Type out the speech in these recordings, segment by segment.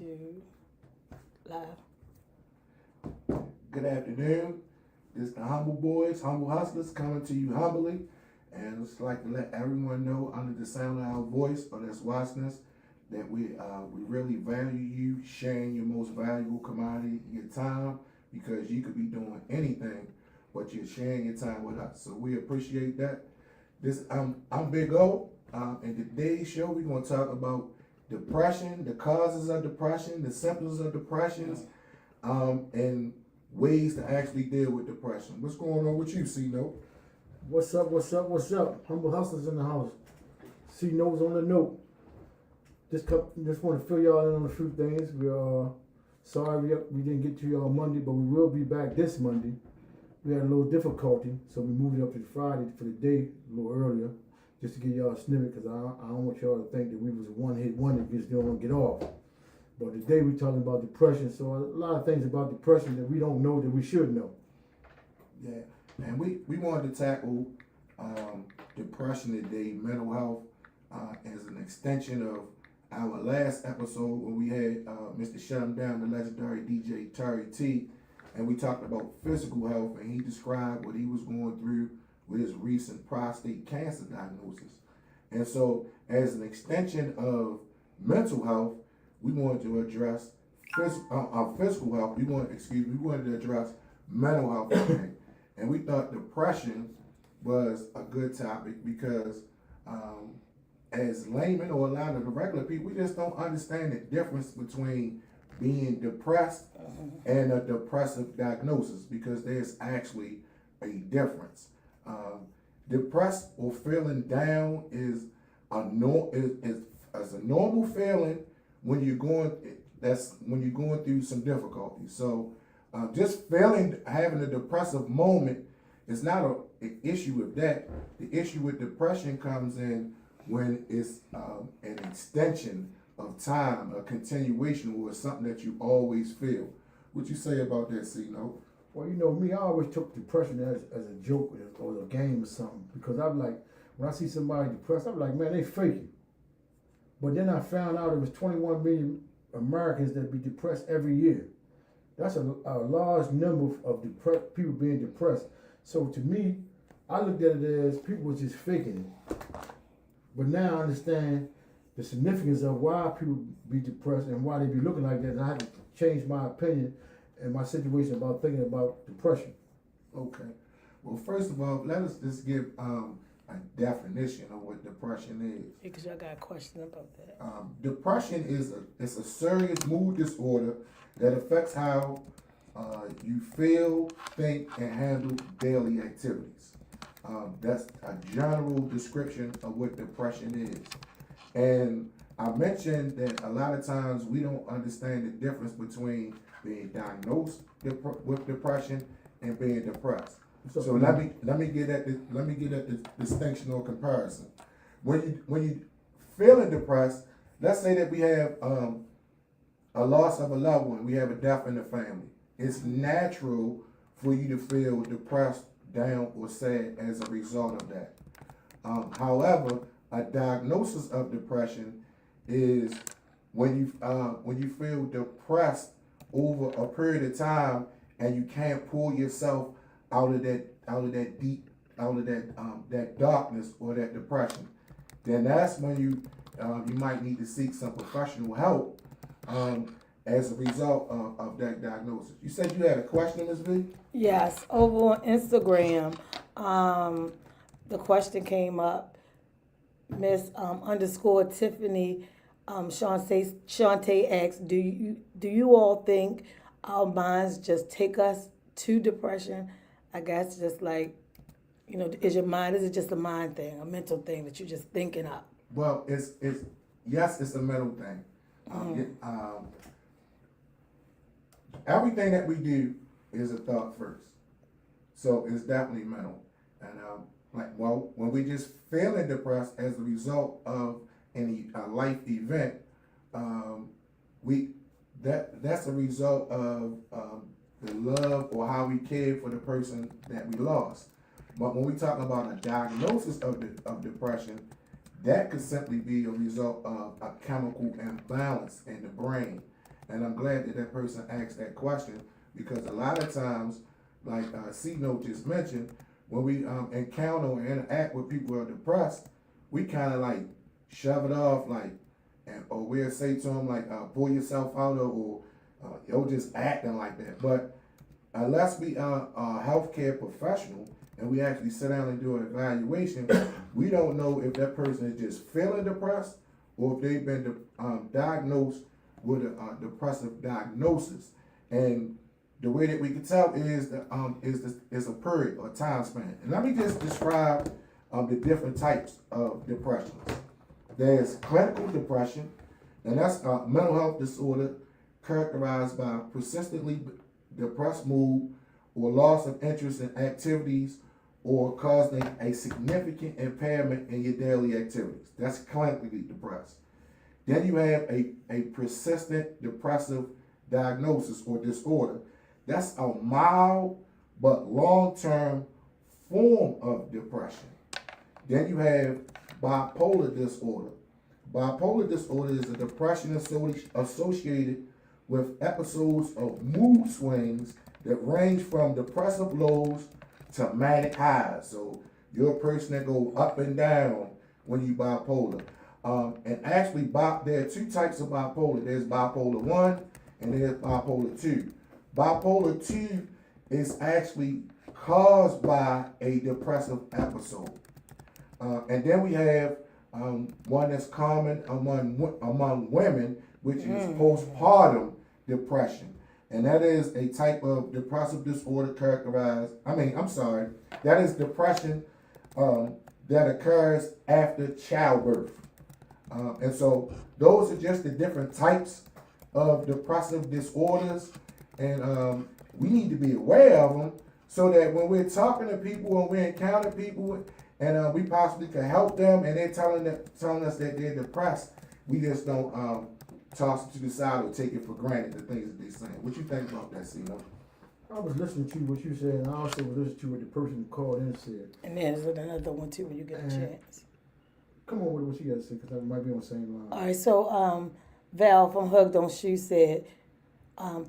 2, live. Good afternoon. This is the Humble Boys, Humble Hustlers, coming to you humbly. And I'd just like to let everyone know under the sound of our voice or that's watching us that we really value you sharing your most valuable commodity, your time, because you could be doing anything, but you're sharing your time with us. So we appreciate that. I'm Big O. In today's show, we're going to talk about depression, the causes of depression, the symptoms of depressions, and ways to actually deal with depression. What's going on with you, C-Note? What's up? Humble Hustlers in the house. C-Note's on the note. Just want to fill y'all in on a few things. We're sorry we didn't get to y'all Monday, but we will be back this Monday. We had a little difficulty, so we moved it up to Friday for the day a little earlier, just to give y'all a snippet, because I don't want y'all to think that we was a one-hit wonder just don't get off. But today we're talking about depression, so a lot of things about depression that we don't know that we should know. Yeah, and we wanted to tackle depression today, mental health, as an extension of our last episode when we had Mr. Shut 'em Down, the legendary DJ Terry T, and we talked about physical health, and he described what he was going through with his recent prostate cancer diagnosis. And so, as an extension of mental health, we wanted to address physical health. We wanted to address mental health today. And we thought depression was a good topic because as laymen or a lot of the regular people, we just don't understand the difference between being depressed and a depressive diagnosis, because there's actually a difference. Depressed or feeling down is a normal feeling when you're going through some difficulty. So just having a depressive moment is not an issue with that. The issue with depression comes in when it's an extension of time, a continuation, or something that you always feel. What you say about that, C-Note? Well, you know me, I always took depression as a joke or a game or something, because I'm like, when I see somebody depressed, I'm like, man, they faking. But then I found out it was 21 million Americans that be depressed every year. That's a large number of people being depressed. So to me, I looked at it as people were just faking it. But now I understand the significance of why people be depressed and why they be looking like that. And I had to change my opinion and my situation about thinking about depression. Okay. Well, first of all, let us just give a definition of what depression is. Because I got a question about that. Depression is a serious mood disorder that affects how you feel, think, and handle daily activities. That's a general description of what depression is. And I mentioned that a lot of times we don't understand the difference between being diagnosed with depression and being depressed. So let me get at the distinction or comparison. When you feeling depressed, let's say that we have a loss of a loved one, we have a death in the family. It's natural for you to feel depressed, down, or sad as a result of that. However, a diagnosis of depression is when you feel depressed over a period of time and you can't pull yourself out of that darkness or that depression. Then that's when you might need to seek some professional help as a result of that diagnosis. You said you had a question, Ms. V? Yes, over on Instagram, the question came up. Miss _ Tiffany Shantae asks, do you all think our minds just take us to depression? I guess just like, is it just a mind thing, a mental thing that you're just thinking up? Well, it's a mental thing. Everything that we do is a thought first, so it's definitely mental. And when we just feeling depressed as a result of any life event, that's a result of the love or how we cared for the person that we lost. But when we talk about a diagnosis of depression, that could simply be a result of a chemical imbalance in the brain. And I'm glad that that person asked that question, because a lot of times, like C-Note just mentioned, when we encounter or interact with people who are depressed, we kind of like shove it off, like, or we'll say to them like, pull yourself out, or yo, just acting like that. But unless we are a healthcare professional and we actually sit down and do an evaluation, we don't know if that person is just feeling depressed or if they've been diagnosed with a depressive diagnosis. And the way that we can tell is a period or time span. And let me just describe the different types of depressions. There's clinical depression, and that's a mental health disorder characterized by persistently depressed mood or loss of interest in activities or causing a significant impairment in your daily activities. That's clinically depressed. Then you have a persistent depressive diagnosis or disorder. That's a mild but long-term form of depression. Then you have bipolar disorder. Bipolar disorder is a depression associated with episodes of mood swings that range from depressive lows to manic highs. So you're a person that go up and down when you bipolar. And actually, there are two types of bipolar. There's bipolar 1 and there's bipolar 2. Bipolar 2 is actually caused by a depressive episode. And then we have one that's common among women, which is postpartum depression. And that is a type of depressive disorder that is depression that occurs after childbirth. And so those are just the different types of depressive disorders, and we need to be aware of them so that when we're talking to people, when we encounter people, and we possibly can help them, and they're telling us that they're depressed, we just don't toss it to the side or take it for granted, the things that they're saying. What you think about that, Cena? I was listening to what you said, and I also was listening to what the person who called in said. And there's another one too when you get a chance. Come on with what she got to say, because I might be on the same line. All right, so Val from Hugged on Shoe said,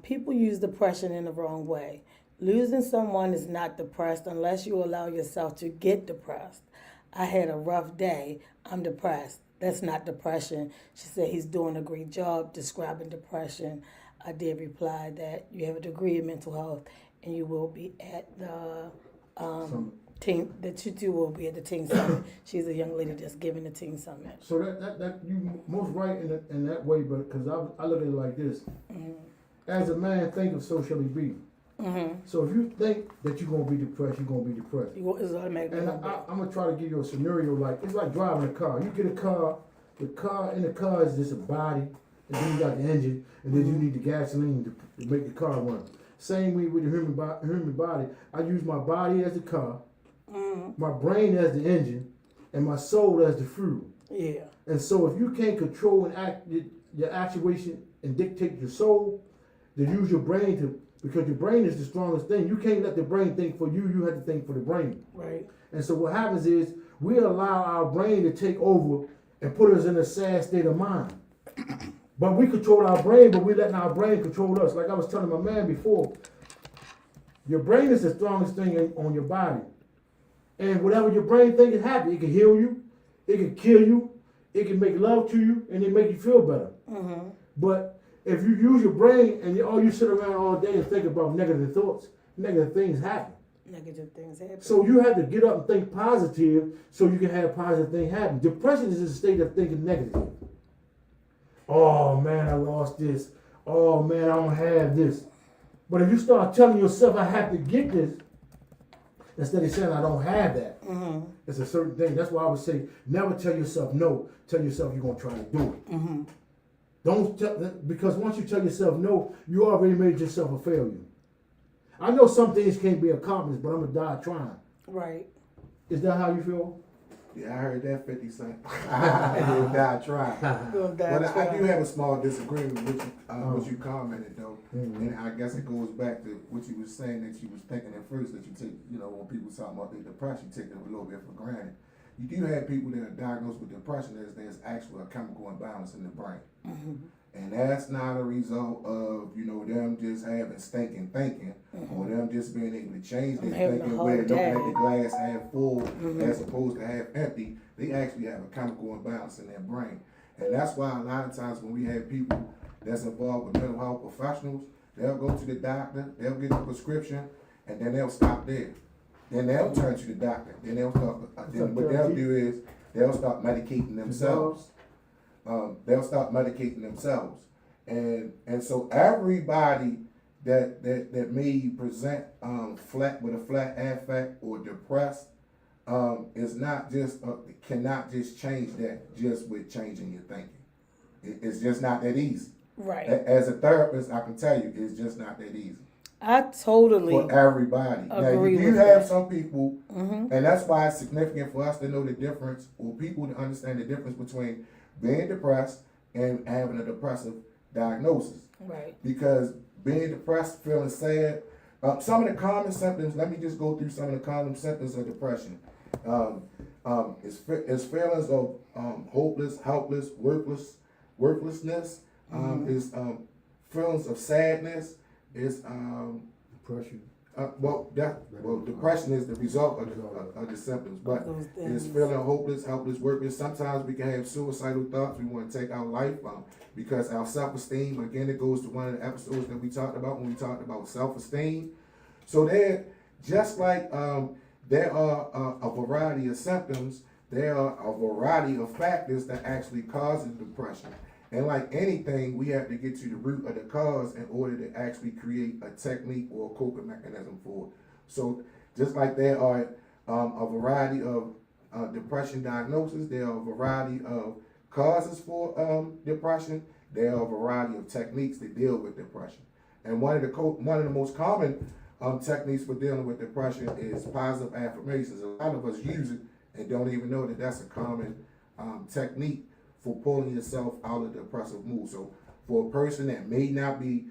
people use depression in the wrong way. Losing someone is not depressed unless you allow yourself to get depressed. I had a rough day. I'm depressed. That's not depression. She said he's doing a great job describing depression. I did reply that you have a degree in mental health and you will be at the teen. That you two will be at the teen summit. She's a young lady just giving the teen summit. So that you most right in that way, but because I look at it like this. Mm-hmm. As a man, think of so shall he be. Mm-hmm. So if you think that you're gonna be depressed, you're gonna be depressed. It's automatically. And I'm gonna try to give you a scenario like it's like driving a car. You get a car. The car is just a body, and then you got the engine, and then you need the gasoline to make the car run. Same way with the human body. I use my body as the car, my brain as the engine, and my soul as the fuel. Yeah. And so if you can't control and act your actuation and dictate your soul, then use your brain to. Because your brain is the strongest thing. You can't let the brain think for you. You have to think for the brain. Right. And so what happens is we allow our brain to take over and put us in a sad state of mind. But we control our brain, but we're letting our brain control us. Like I was telling my man before, your brain is the strongest thing on your body. And whatever your brain thinks is happy, it can heal you, it can kill you, it can make love to you, and it make you feel better. Mm-hmm. But if you use your brain and you sit around all day and think about negative thoughts, negative things happen. Negative things happen. So you have to get up and think positive so you can have positive things happen. Depression is a state of thinking negative. Oh man, I lost this. Oh man, I don't have this. But if you start telling yourself I have to get this, instead of saying I don't have that, it's a certain thing. That's why I would say never tell yourself no. Tell yourself you're going to try to do it. Mm-hmm. Don't tell, because once you tell yourself no, you already made yourself a failure. I know some things can't be accomplished, but I'm going to die trying. Right. Is that how you feel? Yeah, I heard that 50 Cent. You'll die trying. But I do have a small disagreement with what you commented though. Mm-hmm. And I guess it goes back to what you were saying, that you was thinking at first that you take, when people talk about their depression, you take it a little bit for granted. You do have people that are diagnosed with depression. There's actually a chemical imbalance in the brain. Mm-hmm. And that's not a result of, them just having stinking thinking, or them just being able to change their having a thinking hard where looking day. at the glass half full as opposed to half empty. They actually have a chemical imbalance in their brain. And that's why a lot of times when we have people that's involved with mental health professionals, they'll go to the doctor, they'll get a prescription, and then they'll stop there. Then they'll turn to the doctor. Then they'll start, then what they'll do is they'll start medicating themselves. They'll start medicating themselves. And so everybody that may present flat with a flat affect or depressed is not just cannot just change that just with changing your thinking. It's just not that easy. Right. As a therapist, I can tell you, it's just not that easy I totally for everybody. Now, agree you with have that. some people, and that's why it's significant for us to know the difference, or people to understand the difference between being depressed and having a depressive diagnosis. Right. Because being depressed, feeling sad, some of the common symptoms, let me just go through some of the common symptoms of depression. It's feelings of hopeless, helpless, worthlessness, is feelings of sadness, is Depression. depression is the result of the symptoms, but Those it's things. feeling hopeless, helpless, worthless. Sometimes we can have suicidal thoughts. We want to take our life because our self-esteem. Again, it goes to one of the episodes that we talked about when we talked about self-esteem. So there, just like there are a variety of symptoms, there are a variety of factors that actually causes depression. And like anything, we have to get to the root of the cause in order to actually create a technique or a coping mechanism for it. So just like there are a variety of depression diagnoses, there are a variety of causes for depression, there are a variety of techniques that deal with depression. And one of the most common techniques for dealing with depression is positive affirmations. A lot of us use it and don't even know that that's a common technique for pulling yourself out of the depressive mood. So for a person that may not be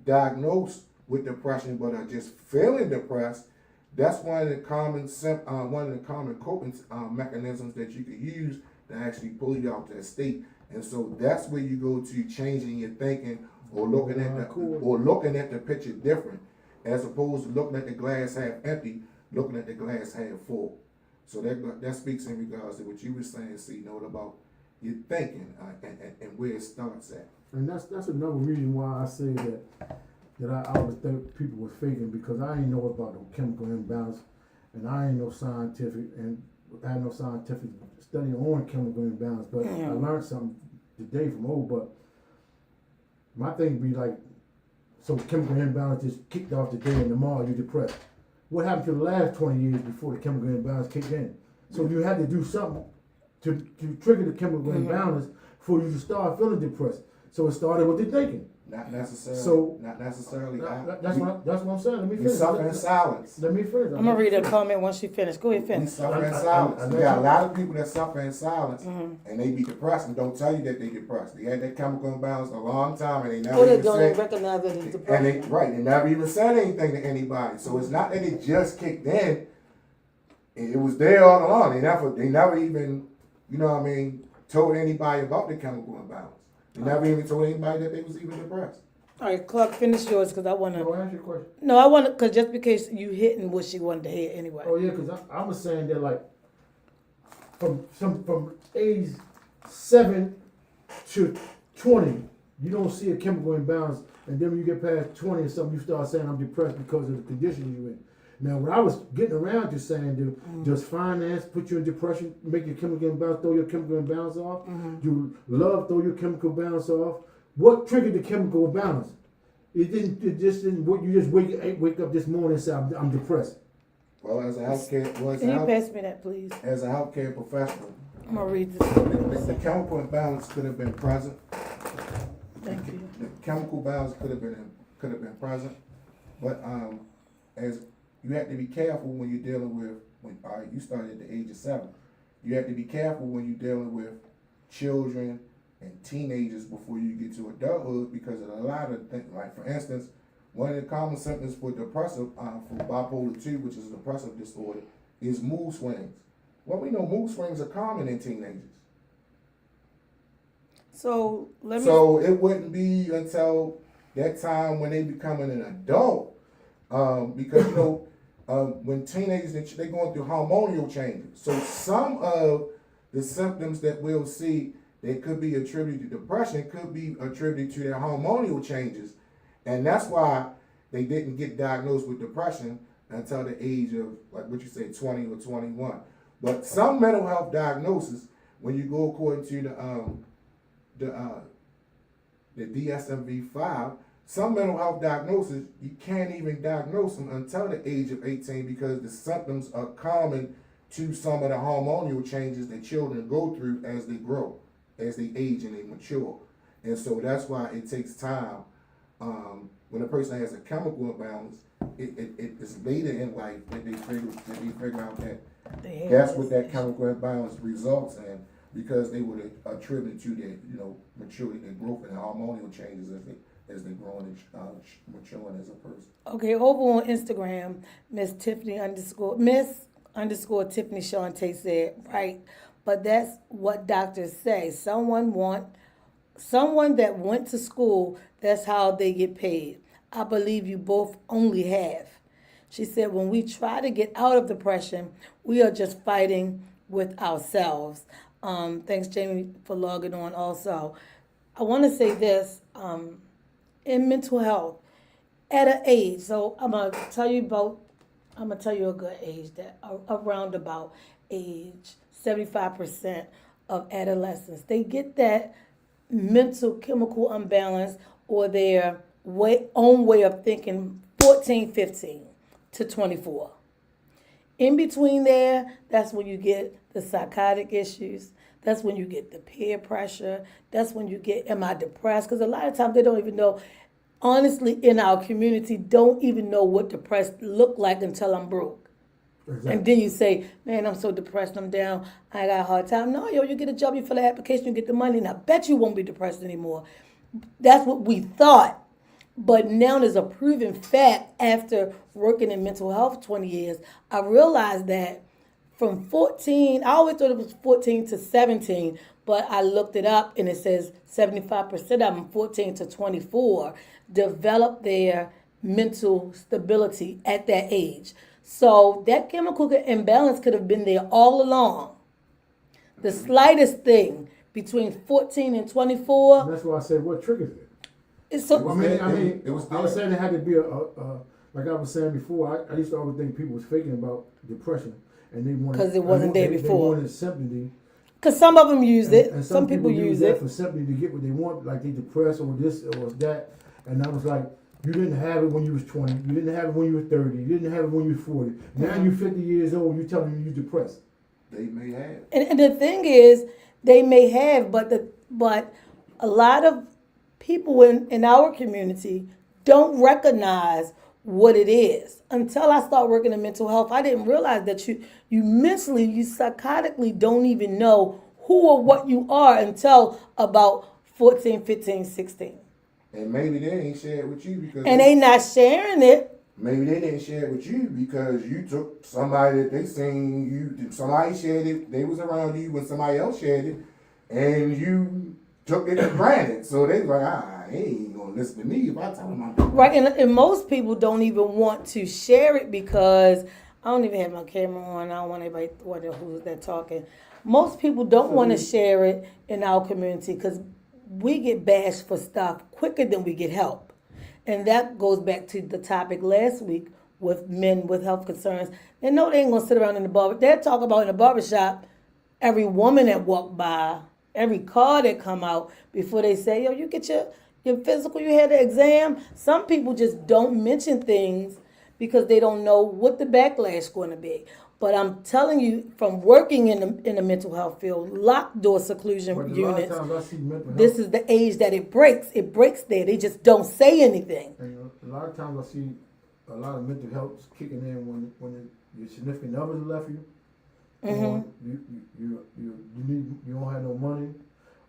diagnosed with depression but are just feeling depressed, that's one of the common coping mechanisms that you can use to actually pull you out of that state. And so that's where you go to changing your thinking or looking at the picture different, as opposed to looking at the glass half empty, looking at the glass half full. So that speaks in regards to what you were saying, C-Note, about your thinking and where it starts at. And that's another reason why I say that I always think people were faking, because I ain't know about the chemical imbalance, and I ain't no scientific, and I had no scientific study on chemical imbalance, but I learned something today from old. But my thing be like, so chemical imbalance just kicked off today, and tomorrow you're depressed. What happened to the last 20 years before the chemical imbalance kicked in? So you had to do something to trigger the chemical imbalance for you to start feeling depressed. So it started with the thinking. Not necessarily. So not necessarily. that's what I'm saying. Let me We finish. suffer in silence. Let me finish. I'm gonna read a comment once she finished. Go ahead, We finish. suffer in I silence. We got a you- lot of people that suffer in silence, and they be depressed and don't tell you that they depressed. They had that chemical imbalance a long time, and they never Or they even don't said. even recognize that it's And depression. they never even said anything to anybody. So it's not that it just kicked in. It was there all along. They never even, told anybody about the chemical imbalance. They never even told anybody that they was even depressed. All right, Clark, finish yours because I wanna. So answer your question. No, I wanna, cause just because you hitting what she wanted to hear anyway. Oh yeah, because I was saying that, like, from age 7 to 20, you don't see a chemical imbalance, and then when you get past 20 or something, you start saying I'm depressed because of the condition you're in. Now, what I was getting around to saying, does finance put you in depression, make your chemical imbalance, throw your chemical imbalance off? Do love throw your chemical balance off? What triggered the chemical imbalance? It just didn't. What you just wake up this morning and say I'm depressed. Well, as a healthcare, Can you pass me that, please? as a healthcare professional, I'm gonna read this. the chemical imbalance could have been present. Thank you. The chemical balance could have been present, but as you have to be careful when you're dealing with you started at the age of 7. You have to be careful when you're dealing with children and teenagers before you get to adulthood, because of a lot of things. Like, for instance, one of the common symptoms for depressive, for bipolar 2, which is a depressive disorder, is mood swings. Well, we know mood swings are common in teenagers. So let me. So it wouldn't be until that time when they becoming an adult, because when teenagers they going through hormonal changes. So some of the symptoms that we'll see that could be attributed to depression could be attributed to their hormonal changes, and that's why they didn't get diagnosed with depression until the age of, like what you say, 20 or 21. But some mental health diagnosis, when you go according to the DSM-5, some mental health diagnosis, you can't even diagnose them until the age of 18 because the symptoms are common to some of the hormonal changes that children go through as they grow, as they age and they mature. And so that's why it takes time. When a person has a chemical imbalance, it's later in life that they figure out that that's what that chemical imbalance results in, because they would attribute to their maturity, their growth, and hormonal changes as they growing and maturing as a person. Okay, over on Instagram, Miss Tiffany _ Tiffany Shante said, right, but that's what doctors say. Someone that went to school, that's how they get paid. I believe you both only have. She said, when we try to get out of depression, we are just fighting with ourselves. Thanks, Jamie, for logging on also. I want to say this, in mental health, at an age, so I'm going to tell you a good age, that around about age 75% of adolescents, they get that mental chemical imbalance or their own way of thinking 14, 15 to 24. In between there, that's when you get the psychotic issues. That's when you get the peer pressure. That's when you get, am I depressed? Because a lot of times they don't even know, honestly, in our community, don't even know what depressed look like until I'm broke. Exactly. And then you say, man, I'm so depressed, I'm down, I got a hard time. No, you get a job, you fill an application, you get the money, and I bet you won't be depressed anymore. That's what we thought. But now there's a proven fact, after working in mental health 20 years, I realized that from 14, I always thought it was 14 to 17, but I looked it up and it says 75% of them, 14 to 24, develop their mental stability at that age. So that chemical imbalance could have been there all along. The slightest thing between 14 and 24. And that's why I said, what triggers it? It's so, It was I was saying it had to be like I was saying before. I used to always think people was faking about depression, and they wanted, because it wasn't there before. They wanted sympathy. Because some of them use it. And some people use that it for sympathy to get what they want, like they depressed or this or that. And I was like, you didn't have it when you was 20. You didn't have it when you were 30. You didn't have it when you were 40. Now you're 50 years old. You're telling me you're depressed. They may have. And the thing is, they may have, but a lot of people in our community don't recognize what it is. Until I start working in mental health, I didn't realize that you mentally, you psychotically don't even know who or what you are until about 14, 15, 16. And maybe they ain't share it with you because And they not sharing it. maybe they didn't share it with you because you took somebody that they seen you. Somebody shared it. They was around you when somebody else shared it, and you took it for granted. So they was like, he ain't gonna listen to me if I tell him I'm depressed. Right, and most people don't even want to share it because I don't even have my camera on. I don't want anybody wondering who's that talking. Most people don't want to share it in our community because we get bashed for stuff quicker than we get help. And that goes back to the topic last week with men with health concerns. They know they ain't going to sit around in the barber. They'll talk about in the barbershop every woman that walked by, every car that come out before they say, yo, you get your physical, you had the exam. Some people just don't mention things because they don't know what the backlash is going to be. But I'm telling you, from working in the mental health field, locked door seclusion units, this is the age that it breaks. It breaks there. They just don't say anything. And a lot of times I see a lot of mental health kicking in when your significant others left you, or you don't have no money,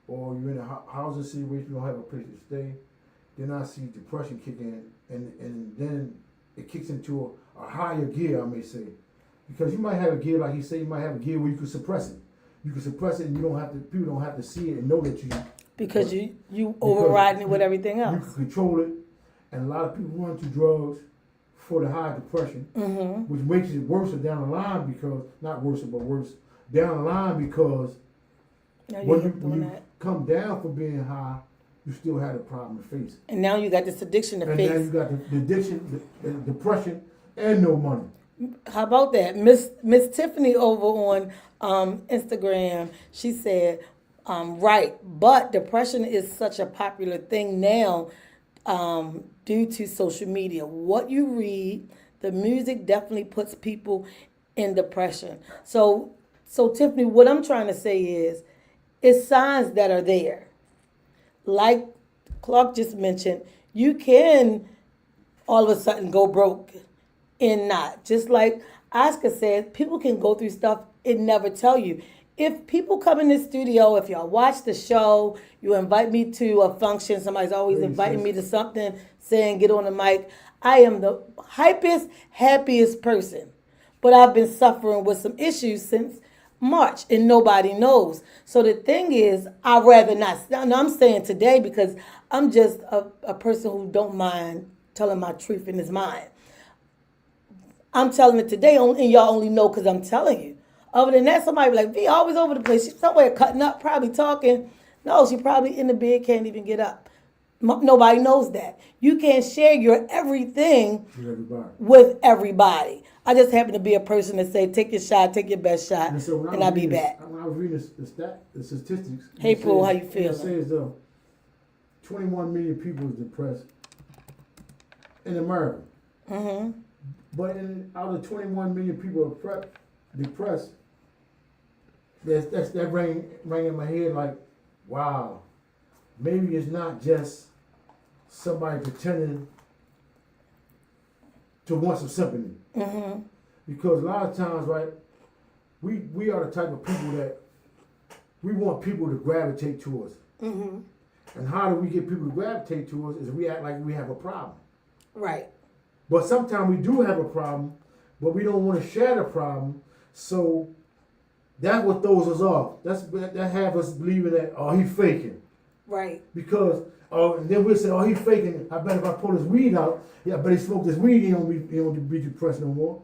or you're in a housing situation, you don't have a place to stay. Then I see depression kick in, and then it kicks into a higher gear, I may say. Because you might have a gear, like he said, you might have a gear where you can suppress it. You can suppress it, and people don't have to see it and know that Because But- you because overriding it with you- everything You else. can control it, and a lot of people run to drugs for the high depression, which makes it worse down the line because, not worse, but worse down the line because Now when you're you, doing when you that. come down from being high, you still had a problem to face. And now you got this addiction to And now face. you got the addiction, the depression, and no money. How about that? Miss Tiffany over on Instagram, she said, right, but depression is such a popular thing now due to social media. What you read, the music definitely puts people in depression. So Tiffany, what I'm trying to say is, it's signs that are there. Like Clark just mentioned, you can all of a sudden go broke and not. Just like Oscar said, people can go through stuff and never tell you. If people come in the studio, if y'all watch the show, you invite me to a function, somebody's always Please, inviting sis. me to something, saying get on the mic. I am the hypest, happiest person. But I've been suffering with some issues since March and nobody knows. So the thing is, I'd rather not. Now I'm saying today because I'm just a person who don't mind telling my truth in his mind. I'm telling it today, and y'all only know because I'm telling you. Other than that, somebody be like, V always over the place. She's somewhere cutting up, probably talking. No, she probably in the bed, can't even get up. Nobody knows that. You can't share your everything With everybody. with everybody. I just happen to be a person that say, take your shot, take your best shot, And so when and I I'll was be reading back. when I was reading the statistics. Hey, it Pooh, says- how you feeling? It says 21 million people is depressed in America. Mm-hmm. But out of 21 million people are depressed, that rang in my head like, wow, maybe it's not just somebody pretending to want some sympathy. Mm-hmm. Because a lot of times, right, we are the type of people that we want people to gravitate to us. Mm-hmm. And how do we get people to gravitate to us is we act like we have a problem. Right. But sometimes we do have a problem, but we don't want to share the problem. So that's what throws us off. That have us believing that, oh, he faking. Right. Because, and then we'll say, oh, he faking. I bet if I pull his weed out, yeah, I bet he smoked his weed, he don't be depressed no more.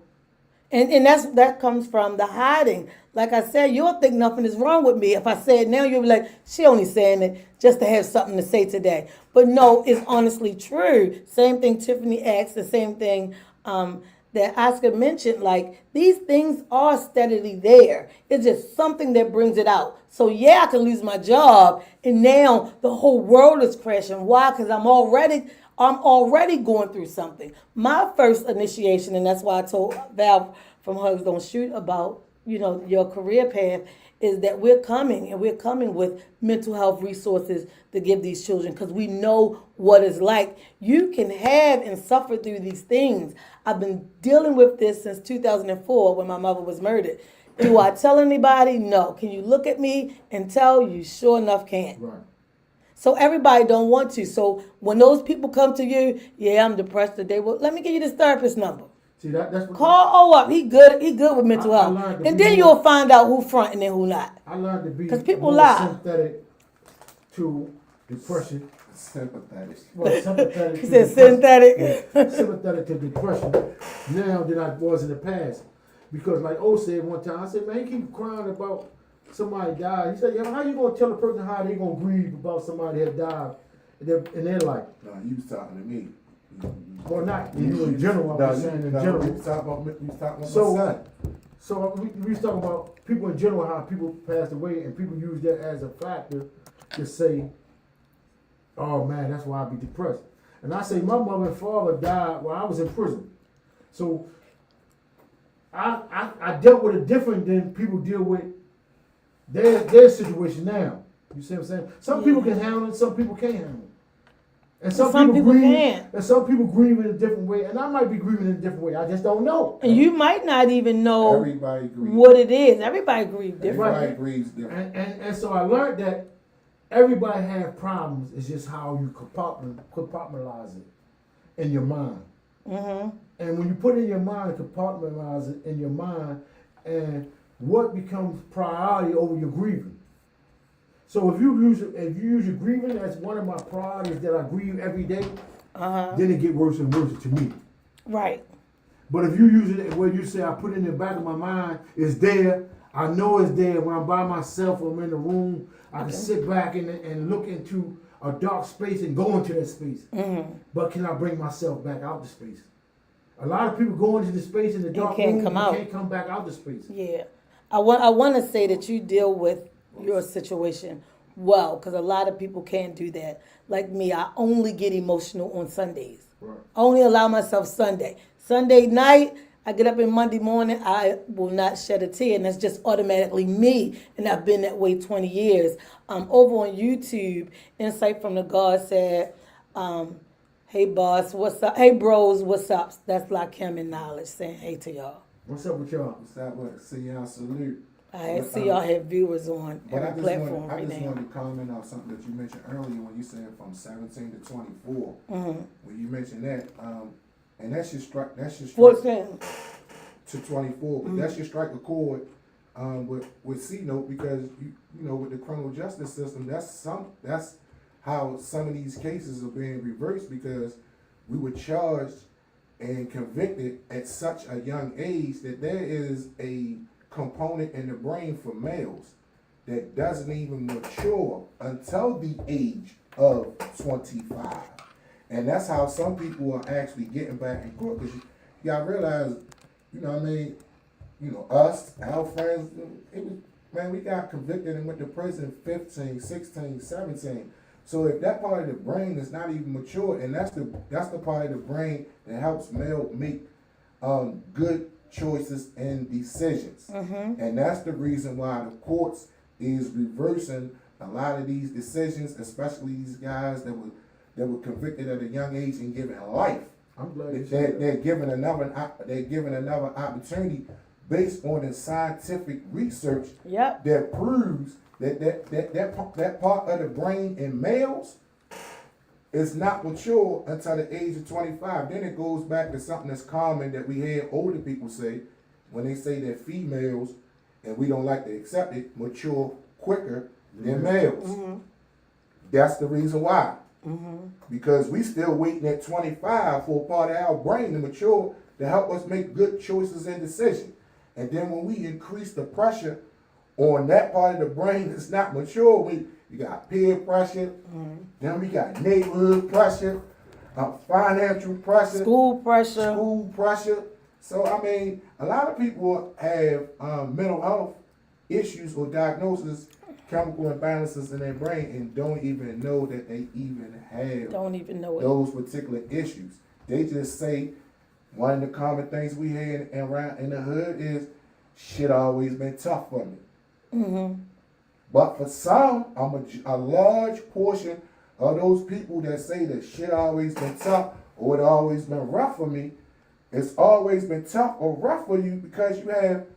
And that comes from the hiding. Like I said, you'll think nothing is wrong with me. If I say it now, you'll be like, she only saying it just to have something to say today. But no, it's honestly true. Same thing Tiffany asked, the same thing that Oscar mentioned. Like, these things are steadily there. It's just something that brings it out. So yeah, I can lose my job, and now the whole world is crashing. Why? Because I'm already going through something. My first initiation, and that's why I told Val from Hugs Don't Shoot about, your career path, is that we're coming with mental health resources to give these children because we know what it's like. You can have and suffer through these things. I've been dealing with this since 2004 when my mother was murdered. Do I tell anybody? No. Can you look at me and tell? You sure enough can't. Right. So everybody don't want to. So when those people come to you, yeah, I'm depressed today. Well, let me give you this therapist number. See, that's what Call O up. He good with mental I health. learned to And be then more- you'll find out who fronting and who not. I learned to be 'Cause people more lie. sympathetic to depression. Sympathetic. Well, sympathetic. He to said depression. synthetic. Yeah, sympathetic to depression now than I was in the past. Because like O said one time, I said, man, he keep crying about somebody died. He said, yeah, how you gonna tell a person how they gonna grieve about somebody that died in their life? No, you was talking to me. Or not, you in general, I was saying in You general. was talking about my So- son. So we was talking about people in general, how people passed away, and people use that as a factor to say, oh man, that's why I be depressed. And I say my mother and father died while I was in prison. So I dealt with it different than people deal with their situation now. You see what I'm saying? Some people can handle it, some people can't handle it. And some people grieve, can't. and some people grieve in a different way, and I might be grieving in a different way. I just don't know. And you might not even know Everybody agrees. what it is. Everybody grieves different. Everybody agrees different. And so I learned that everybody has problems. It's just how you compartmentalize it in your mind. Mm-hmm. And when you put it in your mind, compartmentalize it in your mind, and what becomes priority over your grieving. So if you use your grieving as one of my priorities that I grieve every day, then it get worse and worse to me. Right. But if you use it where you say I put it in the back of my mind, it's there. I know it's there. When I'm by myself or I'm in the room, I can sit back and look into a dark space and go into that space. But can I bring myself back out the space? A lot of people go into the space in the dark room and can't come back out the space. Yeah. I want to say that you deal with your situation well, because a lot of people can't do that. Like me, I only get emotional on Sundays. Right. I only allow myself Sunday. Sunday night, I get up in Monday morning, I will not shed a tear, and that's just automatically me, and I've been that way 20 years. Over on YouTube, Insight from the God said, hey boss, what's up? Hey bros, what's up? That's like him in knowledge saying hey to y'all. What's up with y'all? What's that? What? See y'all salute. I see y'all have viewers on But every platform I right just now. wanted to comment on something that you mentioned earlier when you said from 17 to 24. When you mentioned that, and that should strike. 14. To 24, but that should strike a chord with C note, because you know, with the criminal justice system, that's how some of these cases are being reversed, because we were charged and convicted at such a young age that there is a component in the brain for males that doesn't even mature until the age of 25. And that's how some people are actually getting back in court, because y'all realize, you know what I mean, you know, us, our friends, it was, man, we got convicted and went to prison 15, 16, 17. So if that part of the brain is not even mature, and that's the part of the brain that helps male make good choices and decisions. And that's the reason why the courts is reversing a lot of these decisions, especially these guys that were convicted at a young age and given life. I'm glad you said that. They're given another opportunity based on the scientific research that proves that part of the brain in males is not mature until the age of 25. Then it goes back to something that's common that we hear older people say when they say that females, and we don't like to accept it, mature quicker than males. That's the reason why. Because we still waiting at 25 for a part of our brain to mature to help us make good choices and decisions. And then when we increase the pressure on that part of the brain that's not mature, you got peer pressure, then we got neighborhood pressure, financial pressure, School pressure. So I mean, a lot of people have mental health issues or diagnoses, chemical imbalances in their brain, and don't even know that they even have those particular issues. They just say one of the common things we hear around in the hood is shit always been tough for me. But for some, a large portion of those people that say that shit always been tough or it always been rough for me, it's always been tough or rough for you because you have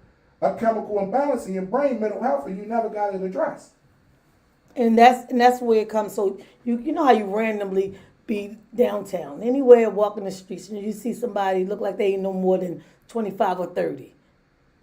a chemical imbalance in your brain, mental health, and you never got it addressed. And that's where it comes. So you know how you randomly be downtown, anywhere, walking the streets, and you see somebody look like they ain't no more than 25 or 30.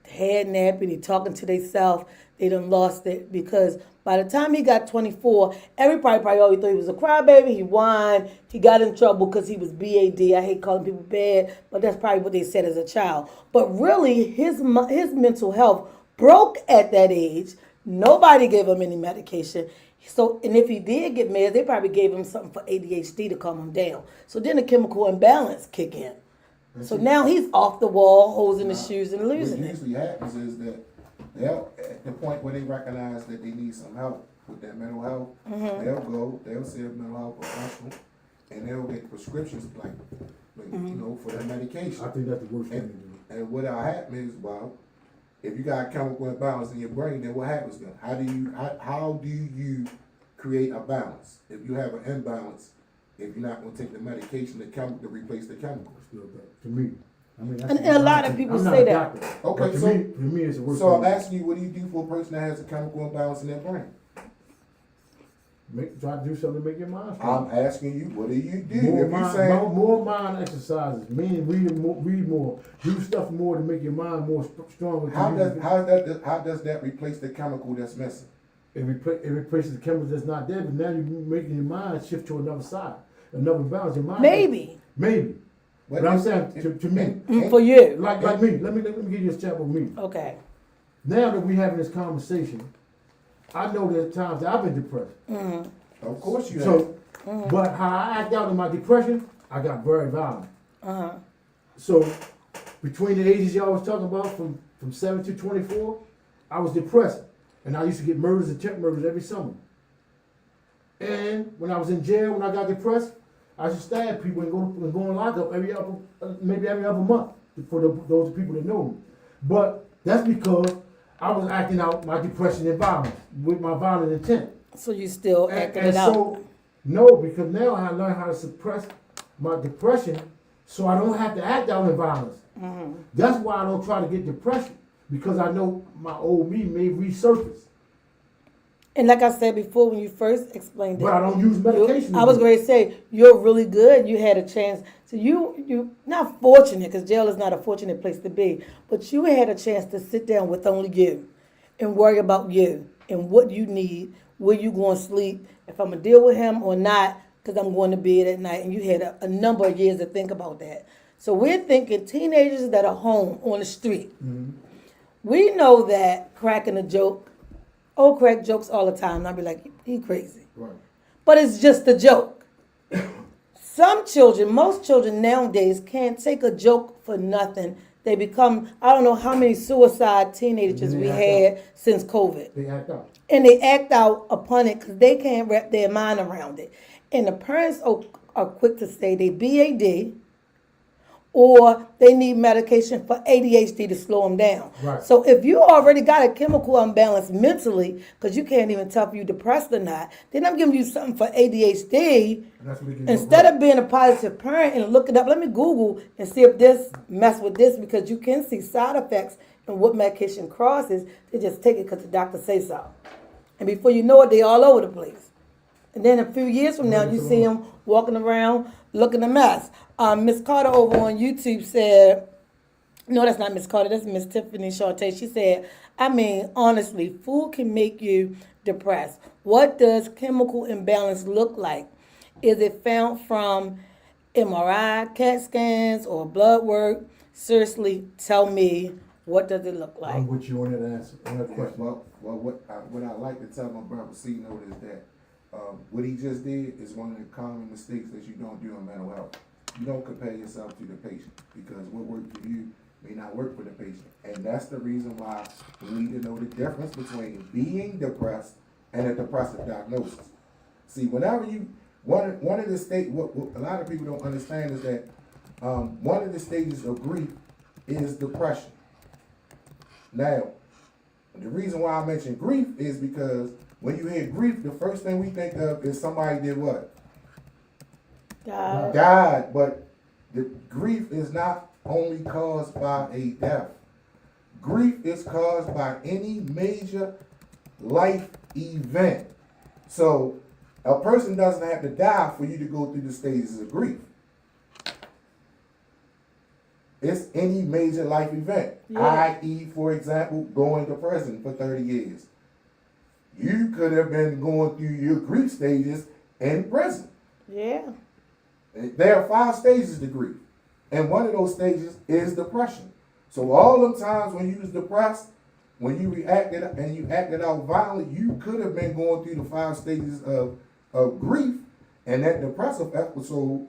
Head nappy, they talking to themselves, they done lost it, because by the time he got 24, everybody probably always thought he was a crybaby, he whined, he got in trouble because he was BAD. I hate calling people bad, but that's probably what they said as a child. But really, his mental health broke at that age. Nobody gave him any medication. So, and if he did get meds, they probably gave him something for ADHD to calm him down. So then the chemical imbalance kick in. So now he's off the wall, holes in the shoes, and losing what it. usually happens is that they'll, at the point where they recognize that they need some help with their mental health, they'll see a mental health professional, and they'll get prescriptions like you know, for their medication. I think that's the worst thing to do. And what'll happen is, well, if you got a chemical imbalance in your brain, then what happens then? How do you create a balance? If you have an imbalance, if you're not going to take the medication to replace the chemicals. Still bad. To me. I mean, And a lot of people say that. Okay, to so me, it's the worst so thing. I'm asking you, what do you do for a person that has a chemical imbalance in their brain? Try to do something to make your mind strong. I'm asking you, what do you do? More mind exercises, meaning read more, do stuff more to make your mind more strong. How does that replace the chemical that's missing? it replaces the chemicals that's not there, but now you're making your mind shift to another side, another balance. Your mind. Maybe. But I'm saying to me, for you. like me. Let me give you a example of me. Okay. Now that we're having this conversation, I know there's times that I've been depressed. Mm-hmm. Of course you have. So, but how I act out in my depression, I got very violent. Uh-huh. So, between the ages y'all was talking about, from 7 to 24, I was depressed. And I used to get murders and attempt murders every summer. And when I was in jail, when I got depressed, I used to stab people and go in lockup maybe every other month for those people that know me. But that's because I was acting out my depression and violence with my violent intent. So you still acting it and out? so, no, because now I learned how to suppress my depression so I don't have to act out in violence. Mm-hmm. That's why I don't try to get depression, because I know my old me may resurface. And like I said before, when you first explained it, But I don't use medication. I was going to say, you're really good. You had a chance. So you not fortunate, because jail is not a fortunate place to be, but you had a chance to sit down with only you and worry about you and what you need, where you going to sleep, if I'm going to deal with him or not, because I'm going to bed at night. And you had a number of years to think about that. So we're thinking teenagers that are home on the street. Mm-hmm. We know that cracking a joke, crack jokes all the time. And I'll be like, he crazy. Right. But it's just a joke. Most children nowadays can't take a joke for nothing. They become, I don't know how many suicide teenagers we had since COVID. They act out. And they act out upon it because they can't wrap their mind around it. And the parents are quick to say they BAD, or they need medication for ADHD to slow them down. Right. So if you already got a chemical imbalance mentally, because you can't even tell if you're depressed or not, then I'm giving you something for ADHD. Instead of being a positive parent and look it up, let me Google and see if this mess with this, because you can see side effects and what medication crosses. They just take it because the doctor says so. And before you know it, they all over the place. And then a few years from now, you see them walking around looking a mess. Miss Carter over on YouTube said, no, that's not Miss Carter, that's Miss Tiffany Shantae. She said, I mean, honestly, food can make you depressed. What does chemical imbalance look like? Is it found from MRI, CAT scans, or blood work? Seriously, tell me, what does it look like? I'm with you on that answer, on that question. Well, what I like to tell my brother C-Note is that what he just did is one of the common mistakes that you don't do in mental health. You don't compare yourself to the patient, because what worked for you may not work for the patient. And that's the reason why we need to know the difference between being depressed and a depressive diagnosis. See, whenever you, one of the state, what a lot of people don't understand is that one of the stages of grief is depression. Now, the reason why I mention grief is because when you hear grief, the first thing we think of is somebody did what? Died. But the grief is not only caused by a death. Grief is caused by any major life event. So a person doesn't have to die for you to go through the stages of grief. It's any major life event, i.e., for example, going to prison for 30 years. You could have been going through your grief stages in prison. Yeah. There are 5 stages to grief, and one of those stages is depression. So all them times when you was depressed, when you reacted and you acted out violently, you could have been going through the 5 stages of grief, and that depressive episode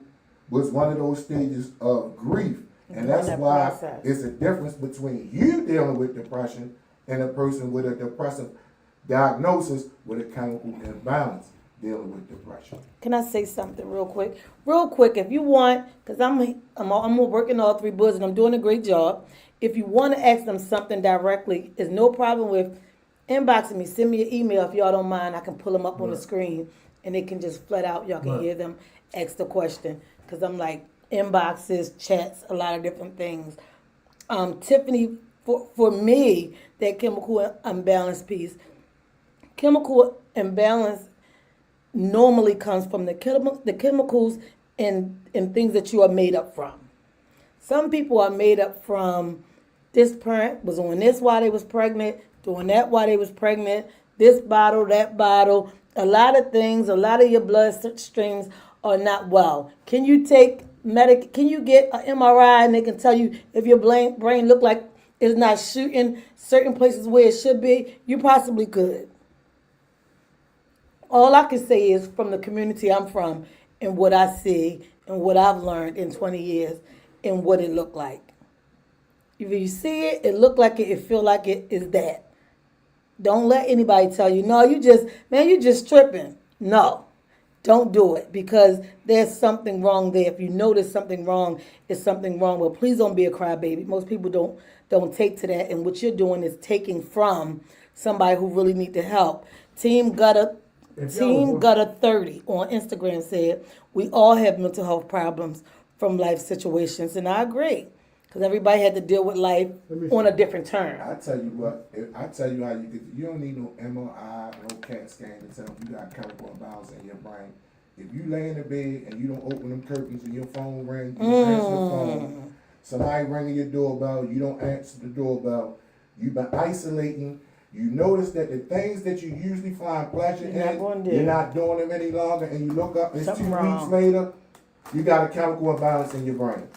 was one of those stages of grief. And that's why it's a difference between you dealing with depression and a person with a depressive diagnosis with a chemical imbalance dealing with depression. Can I say something real quick? Real quick, if you want, because I'm working all 3 boards and I'm doing a great job. If you want to ask them something directly, there's no problem with inboxing me. Send me an email if y'all don't mind. I can pull them up on the screen and they can just flat out. Y'all can hear them ask the question, because I'm like, inboxes, chats, a lot of different things. Tiffany, for me, that chemical imbalance piece, chemical imbalance normally comes from the chemicals and things that you are made up from. Some people are made up from, this parent was on this while they was pregnant, doing that while they was pregnant, this bottle, that bottle. A lot of things, a lot of your blood streams are not well. Can you can you get an MRI and they can tell you if your brain look like it's not shooting certain places where it should be? You possibly could. All I can say is from the community I'm from and what I see and what I've learned in 20 years and what it looked like. If you see it, it look like it feel like it is that. Don't let anybody tell you, no, you just tripping. No, don't do it because there's something wrong there. If you know there's something wrong, it's something wrong. Well, please don't be a crybaby. Most people don't take to that, and what you're doing is taking from somebody who really need the help. Team Gutter 30 on Instagram said, we all have mental health problems from life situations. And I agree. Because everybody had to deal with life on a different turn. I tell you what, I tell you how you don't need no MRI, no CAT scan to tell you got chemical imbalance in your brain. If you lay in the bed and you don't open them curtains and your phone rings, you don't answer the phone, somebody ringing your doorbell, you don't answer the doorbell, you've been isolating. You notice that the things that you usually find pleasure in, you're not doing them any longer, and you look up, it's 2 weeks later, you got a chemical imbalance in your brain.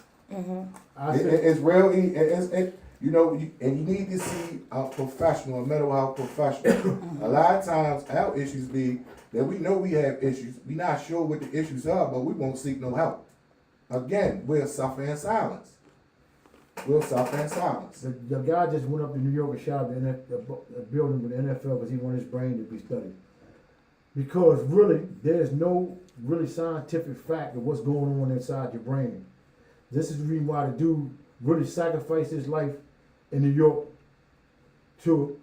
It's real, and you need to see a professional, a mental health professional. A lot of times, our issues be that we know we have issues, we're not sure what the issues are, but we won't seek no help. Again, we'll suffer in silence. The guy just went up to New York and shot up the building with the NFL because he wanted his brain to be studied. Because really, there's no really scientific fact of what's going on inside your brain. This is the reason why the dude really sacrificed his life in New York to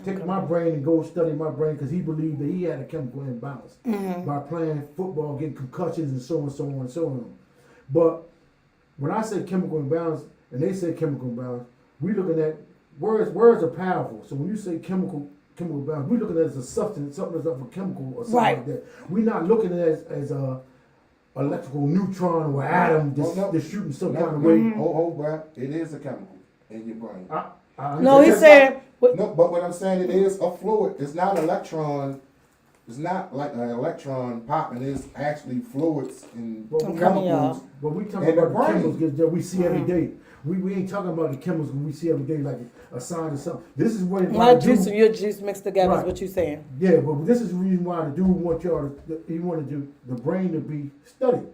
take my brain and go study my brain because he believed that he had a chemical imbalance by playing football, getting concussions and so on and so on and so on. But when I say chemical imbalance and they say chemical imbalance, we looking at words. Words are powerful. So when you say chemical imbalance, we looking at it as a substance, something that's of a chemical or something like that. We're not looking at it as a electrical neutron or atom just shooting some kind of way. Bro, it is a chemical in your brain. No, he said. No, but what I'm saying, it is a fluid. It's not electron. It's not like an electron popping. It's actually fluids and chemicals. But we talking about the chemicals that we see every day. We ain't talking about the chemicals we see every day like a sign or something. This is what my juice and your juice mixed together is what you're saying. Yeah, but this is the reason why the dude want he wanted the brain to be studied.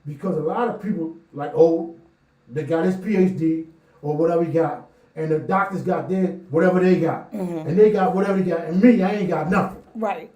Because a lot of people they got his PhD or whatever he got, and the doctors got whatever they got, and they got whatever they got, and me, I ain't got nothing. Right.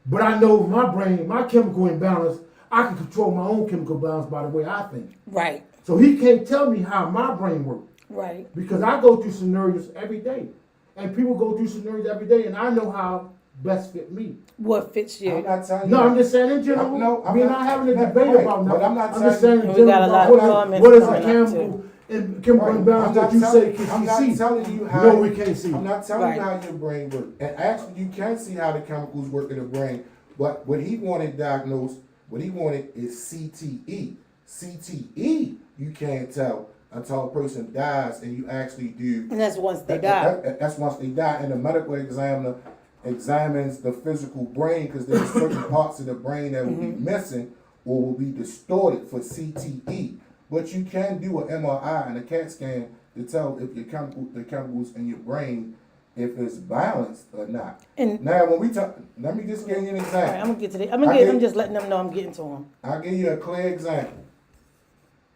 But I know my brain, my chemical imbalance, I can control my own chemical balance by the way I think. Right. So he can't tell me how my brain works. Right. Because I go through scenarios every day. And people go through scenarios every day, and I know how best fit me. what fits you. I'm not telling you. No, I'm just saying in general. We're not having a debate about nothing. But I'm not I'm just saying in we got a lot of general. comments What is a coming up, chemical imbalance that you say can I'm see? not telling you how. No, we can't see. I'm not telling you how your brain works. And actually, you can see how the chemicals work in the brain. But what he wanted diagnosed, what he wanted is CTE. CTE, you can't tell until a person dies and you actually do. And that's once they die. That's once they die. And the medical examiner examines the physical brain because there's certain parts of the brain that will be missing or will be distorted for CTE. But you can do an MRI and a CAT scan to tell if the chemicals in your brain, if it's balanced or not. And now, when we talk, let me just give you an example. Right, I'm gonna get to the. I'm just letting them know I'm getting to them. I'll give you a clear example.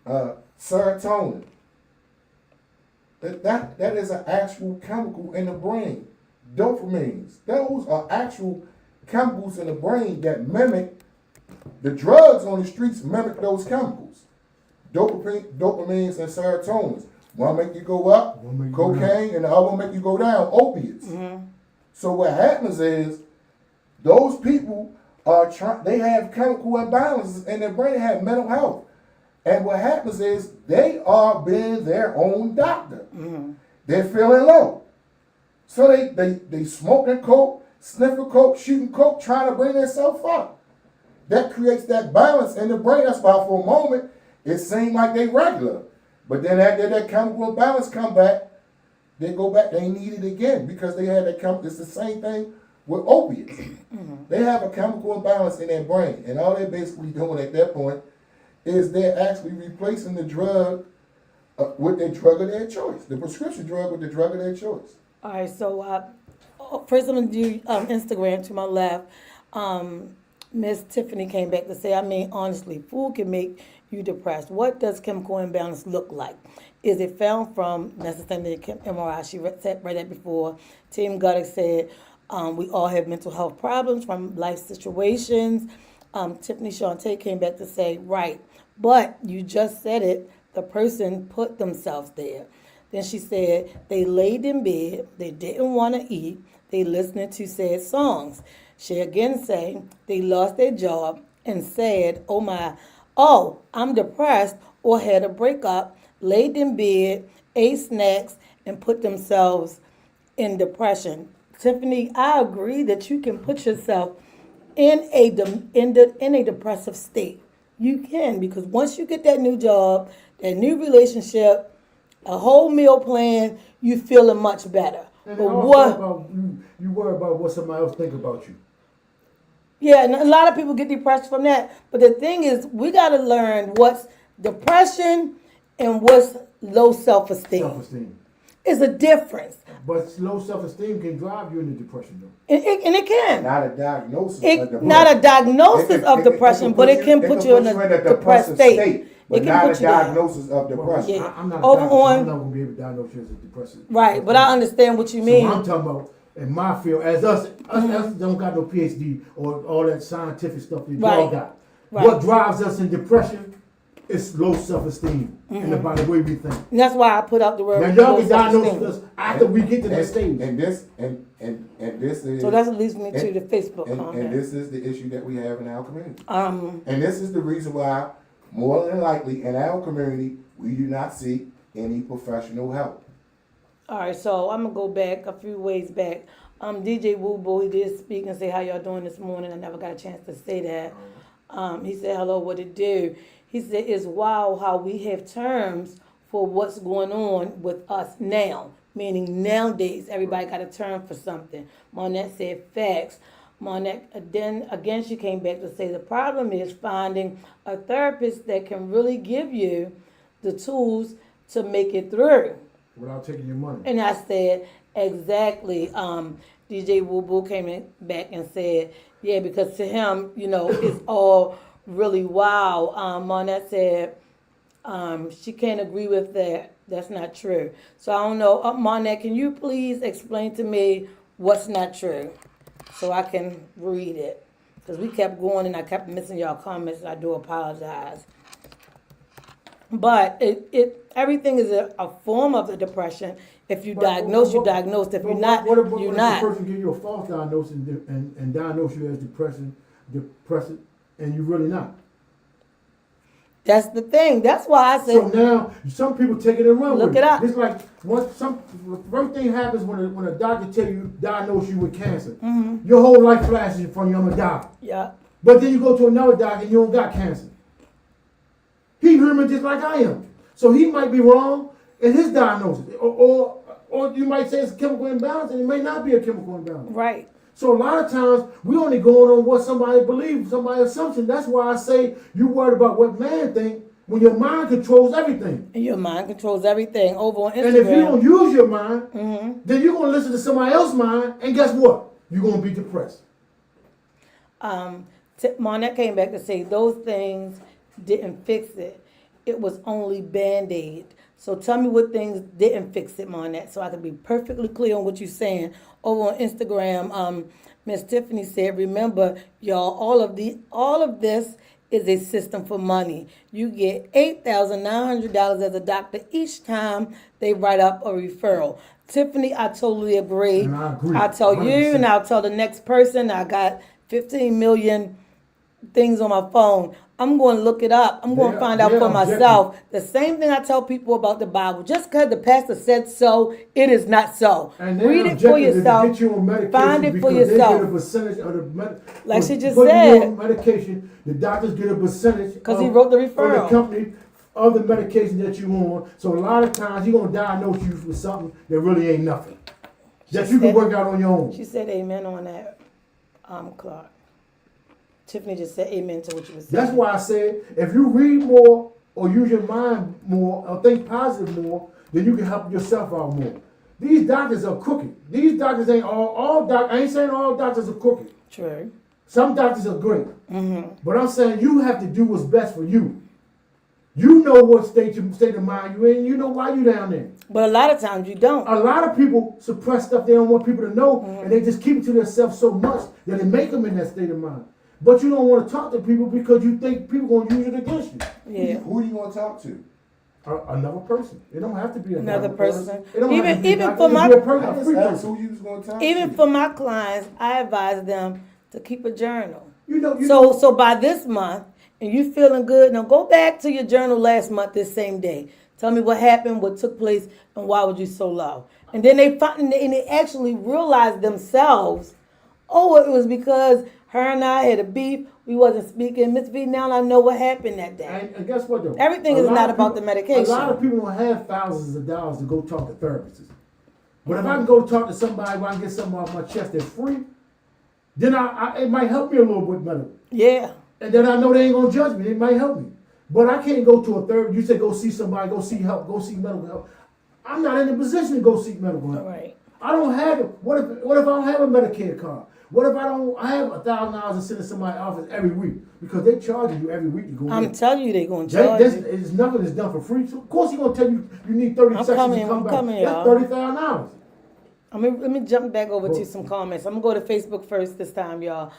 Serotonin. That is an actual chemical in the brain. Dopamines. Those are actual chemicals in the brain that mimic the drugs on the streets. Mimic those chemicals. Dopamines and serotonins. One make you go up, cocaine, and the other one make you go down, opiates. So what happens is those people they have chemical imbalances in their brain, they have mental health. And what happens is they are being their own doctor. They're feeling low. So they smoking coke, sniffing coke, shooting coke, trying to bring themselves up. That creates that balance in the brain. That's why for a moment it seemed like they regular. But then after that chemical imbalance come back, they go back, they need it again because they had that chemical. It's the same thing with opiates. They have a chemical imbalance in their brain, and all they're basically doing at that point is they're actually replacing the drug with the drug of their choice, the prescription drug with the drug of their choice. All right, so first I'm gonna do Instagram to my left. Miss Tiffany came back to say, I mean, honestly, food can make you depressed. What does chemical imbalance look like? Is it found from, that's the same thing, MRI, she read that before. Team Guttick said, we all have mental health problems from life situations. Tiffany Shantae came back to say, right, but you just said it, the person put themselves there. Then she said, they laid in bed, they didn't want to eat, they listening to sad songs. She again said, they lost their job and said, oh, I'm depressed, or had a breakup, laid in bed, ate snacks, and put themselves in depression. Tiffany, I agree that you can put yourself in a depressive state. You can, because once you get that new job, that new relationship, a whole meal plan, you feeling much better. And But also about you worry about what somebody else think about you. Yeah, and a lot of people get depressed from that. But the thing is, we got to learn what's depression and what's low self-esteem. Self-esteem. It's a difference. But low self-esteem can drive you into depression, though. And it can. Not a diagnosis of depression. Not a diagnosis of depression, but it can put you in a depressed state. But It can not put a you there. diagnosis of depression. Yeah. I'm not a Over doctor, so I'm on- not going to be able to diagnose you as a depressive. Right, but I understand what you So mean. I'm talking about in my field, as us don't got no PhD or all that scientific stuff that y'all Right. got. Right. What drives us in depression is low self-esteem and by the way we think. And that's why I put out the word Now y'all low can diagnose self-esteem. us after we get to that stage. And this is So that leads me to the Facebook and comment. this is the issue that we have in our community. Um, And this is the reason why, more than likely, in our community, we do not seek any professional help. all right, so I'm gonna go back a few ways back. DJ Woo Boo, he did speak and say how y'all doing this morning. I never got a chance to say that. He said hello, what it do? He said it's wild how we have terms for what's going on with us now. Meaning nowadays everybody got a term for something. Monette said facts. Monette then again she came back to say the problem is finding a therapist that can really give you the tools to make it through. Without taking your money. And I said, exactly. DJ Woo Boo came back and said, yeah, because to him, it's all really wild. Monette said, she can't agree with that. That's not true. So I don't know. Monette, can you please explain to me what's not true so I can read it? Because we kept going and I kept missing y'all comments. I do apologize. But everything is a form of the depression. If you diagnose, you diagnose. If you're not, what if you're the not. person give you a false diagnosis and diagnose you as depressed, and you're really not? That's the thing. That's why I So said, now some people take it and run Look with it up. It's like the first thing happens when a doctor diagnose you with cancer. Mm-hmm. Your whole life flashes in front of you. I'm gonna die. yeah, But then you go to another doctor and you don't got cancer. He human just like I am. So he might be wrong in his diagnosis. Or you might say it's a chemical imbalance and it may not be a chemical imbalance. right. So a lot of times we only going on what somebody believes, somebody's assumption. That's why I say you worried about what man think when your mind controls everything. And your mind controls everything. Over on Instagram. And if you don't use your mind, Mm-hmm. then you're gonna listen to somebody else's mind, and guess what? You're gonna be depressed. Monette came back to say those things didn't fix it. It was only Band-Aid. So tell me what things didn't fix it, Monette, so I can be perfectly clear on what you're saying. Over on Instagram, Miss Tiffany said, remember, y'all, all of this is a system for money. You get $8,900 as a doctor each time they write up a referral. Tiffany, I totally agree. And I agree. I'll tell you 100%. and I'll tell the next person. I got 15 million things on my phone. I'm going to look it up. I'm going to find out they're for myself. The same thing I tell people about the Bible. Just because the pastor said so, it is not so. And Read it for yourself. To get you on medication Find it for because yourself. They get a percentage of the Like she just putting you said. on medication. The doctors get a percentage 'Cause he wrote the of referral. the company other medication that you on. So a lot of times he gonna diagnose you with something that really ain't nothing. That you can work out on your own. She said amen on that, Clark. Tiffany just said amen to what you were saying. That's why I said, if you read more or use your mind more or think positive more, then you can help yourself out more. These doctors are crooked. These doctors ain't all doctors. I ain't saying all doctors are crooked. True. Some doctors are great. But I'm saying you have to do what's best for you. You know what state of mind you in. You know why you down there. But a lot of times you don't. A lot of people suppress stuff they don't want people to know, and they just keep it to themselves so much that it make them in that state of mind. But you don't want to talk to people because you think people going to use it against you. Yeah. Who do you want to talk to? Another person. It don't have to be Another person. It don't have to be Even a for doctor. my It can be a person, I a just free asked person. who you was going to talk even to. for my clients, I advise them to keep a journal. You know, So by this month, and you feeling good, now go back to your journal last month this same day. Tell me what happened, what took place, and why were you so low? And then they actually realized themselves, oh, it was because her and I had a beef. We wasn't speaking. Miss V, now I know what happened that day. and guess what though? Everything A is lot not of about people- the medication. A lot of people don't have thousands of dollars to go talk to therapists. But if I can go talk to somebody where I can get something off my chest that's free, then it might help me a little bit better. Yeah. And then I know they ain't gonna judge me. It might help me. But I can't go to a therapist. You say go see somebody, go see help, go seek medical help. I'm not in a position to go seek medical help. All right. I don't have it. What if I don't have a Medicare card? What if I have $1,000 to send to somebody's office every week? Because they charge you every week to go I'm in. telling you, they're going to charge you. It's nothing that's done for free. So of course he's gonna tell you you need 30 I'm seconds coming, to come I'm back. coming, That's y'all. $30,000. Let me jump back over to some comments. I'm going to go to Facebook first this time, y'all.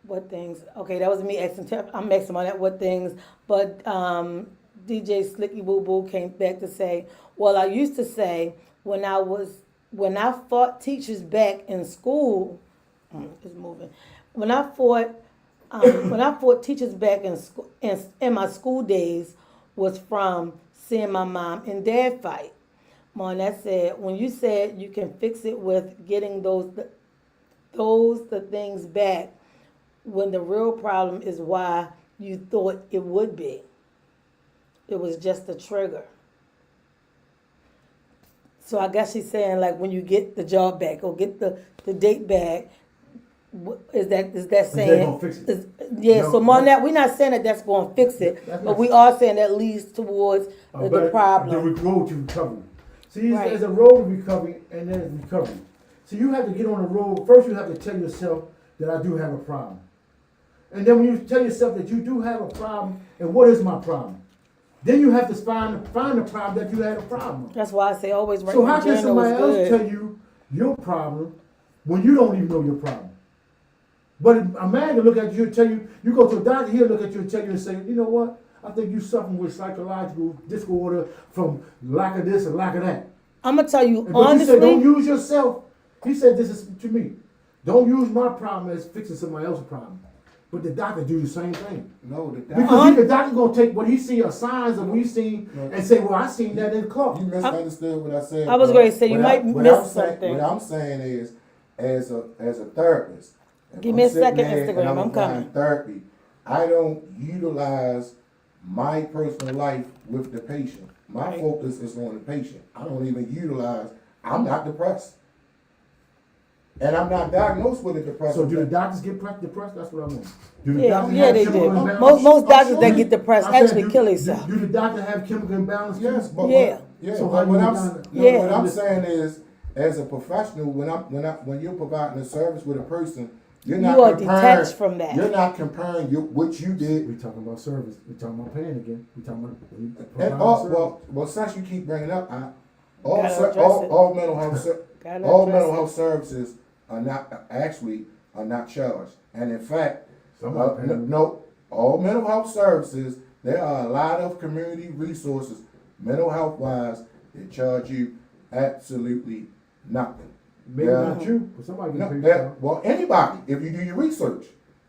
What things? Okay, that was me asking. I'm asking about that. What things? But DJ Slicky Boo Boo came back to say, well, I used to say when I fought teachers back in school, it's moving. When I fought teachers back in school in my school days was from seeing my mom and dad fight. Monette said, when you said you can fix it with getting the things back, when the real problem is why you thought it would be. It was just a trigger. So I guess she's saying like when you get the job back or get the date back, is that saying? gonna fix it? Yeah. No, So Monette, we're not saying that that's going to fix it, That's but not- we are saying that leads towards the problem. The road to recovery. See, Right. there's a road to recovery and there's recovery. So you have to get on the road. First, you have to tell yourself that I do have a problem. And then when you tell yourself that you do have a problem, and what is my problem? Then you have to find the problem that you had a problem. That's why I say always write So your how can journal somebody is else good. tell you your problem when you don't even know your problem? But a man can look at you and tell you, you go to a doctor, he'll look at you and tell you and say, you know what? I think you're suffering with psychological disorder from lack of this and lack of that. I'm gonna tell you But honestly. you say, don't use yourself. He said this is to me. Don't use my problem as fixing somebody else's problem. But the doctor do the same thing. No, the Because the doctor gonna take what he see or signs of what he seen and say, well, I seen that in Clark. You misunderstood what I said. I was bro. going to say you What might what miss I'm saying- something. What I'm saying is, as a therapist, if Give I'm me a sitting second, there and Instagram, I'm applying coming. Therapy. I don't utilize my personal life with the patient. My Right. focus is on the patient. I don't even utilize. I'm not depressed, and I'm not diagnosed with a depression. So do the doctors get depressed? That's what I want. Do the Yeah, doctors yeah, have they chemical do. imbalance? Most doctors sure that they- get depressed I said, actually kill themselves. Do the doctor have chemical imbalance? too? Yes, but Yeah. yeah. So but how you what get I'm down there? Yeah. what I'm saying is, as a professional, when you're providing a service with a person, you're not You are comparing, detached from that. You're not comparing what you did. We talking about service. We talking about paying again. We talking about And well, since you keep bringing up, all Gotta ser- address all, it. all mental health ser- Gotta all address mental it. health services are not charged, and in fact, Somebody paying. no, all mental health services, there are a lot of community resources, mental health wise, they charge you absolutely nothing. Maybe Yeah. not you, but somebody No, can pay. well, anybody, if you do your research,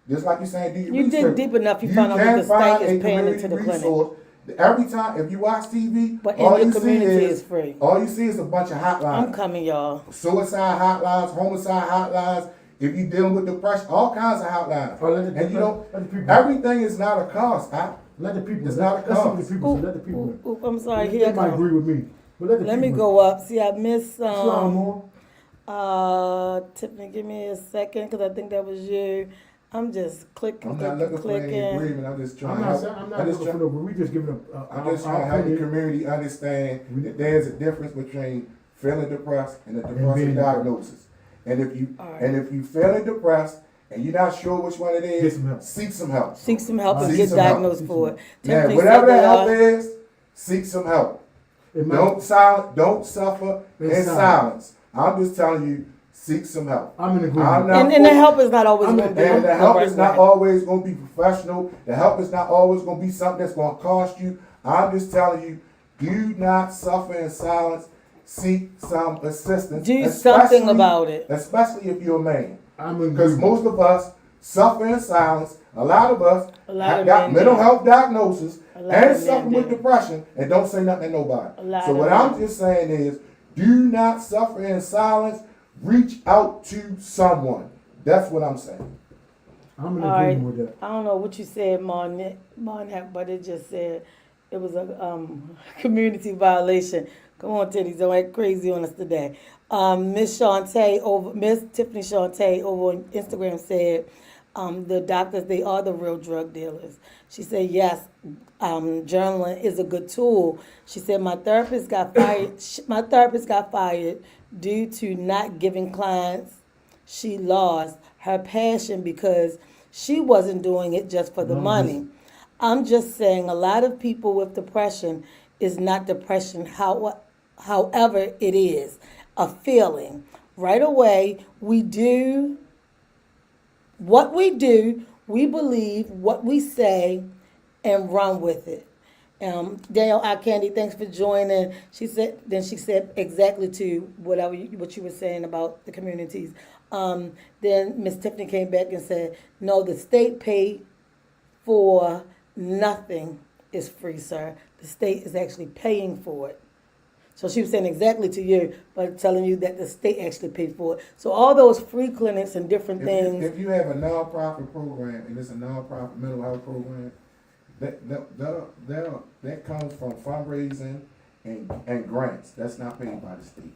just like you're saying, do your You research. dig deep enough, you find out can that the find state a is paying community into the clinic. resource. Every time, if you watch TV, But in all your you community see is free. All you see is a bunch of hotlines. I'm coming, y'all. Suicide hotlines, homicide hotlines, if you're dealing with depression, all kinds of hotlines. Oh, let the- And you know, let the people- everything is not a cost. Let the people. It's not a Let's see what cost. the people say. Let the people. Oop, oop, I'm sorry, They here I might come. agree with me, but let the Let me people. go up. See, I missed Slime more. Tiffany, give me a second, because I think that was you. I'm just clicking, I'm not looking for any clicking. agreement. I'm just trying I'm to not help. saying, I'm not I'm just looking for trying, no, but we just giving I'm just trying to help the community understand that there's a difference between feeling depressed and a depressive being diagnosis. And if you All right. and if you feeling depressed and you're not sure which one it Get is, some help. seek some help. Seek some help and Seek get some help. diagnosed Seek for some it. Now, Tiffany whatever said that help that, is, seek some help. It might- Don't suffer In in silence. silence. I'm just telling you, seek some help. I'm in agreement. I'm not and the help is not always I'm- going to be And the the help right is not way. always going to be professional. The help is not always going to be something that's going to cost you. I'm just telling you, do not suffer in silence. Seek some assistance. Do something especially- about it. Especially if you're a man. I'm in Because agreement. most of us suffer in silence. A lot of us A lot have of got men mental do. health diagnoses A lot and of suffer men with do. depression and don't say nothing to nobody. A lot So of what men. I'm just saying is, do not suffer in silence. Reach out to someone. That's what I'm saying. I'm in All right. agreement with that. I don't know what you said, Monette, but it just said it was a community violation. Come on, Teddy, don't act crazy on us today. Miss Tiffany Shantae over on Instagram said, the doctors, they are the real drug dealers. She said, yes, journaling is a good tool. She said, my therapist got fired due to not giving clients she lost her passion because she wasn't doing it just for the money. I'm just saying a lot of people with depression is not depression, however it is a feeling. Right away, we do what we do, we believe what we say, and run with it. Daniel I Candy, thanks for joining. She said exactly to what you were saying about the communities. Then Miss Tiffany came back and said, no, the state paid for nothing is free, sir. The state is actually paying for it. So she was saying exactly to you, but telling you that the state actually paid for it. So all those free clinics and different things. If you have a nonprofit program and it's a nonprofit mental health program, that comes from fundraising and grants. That's not paid by the state.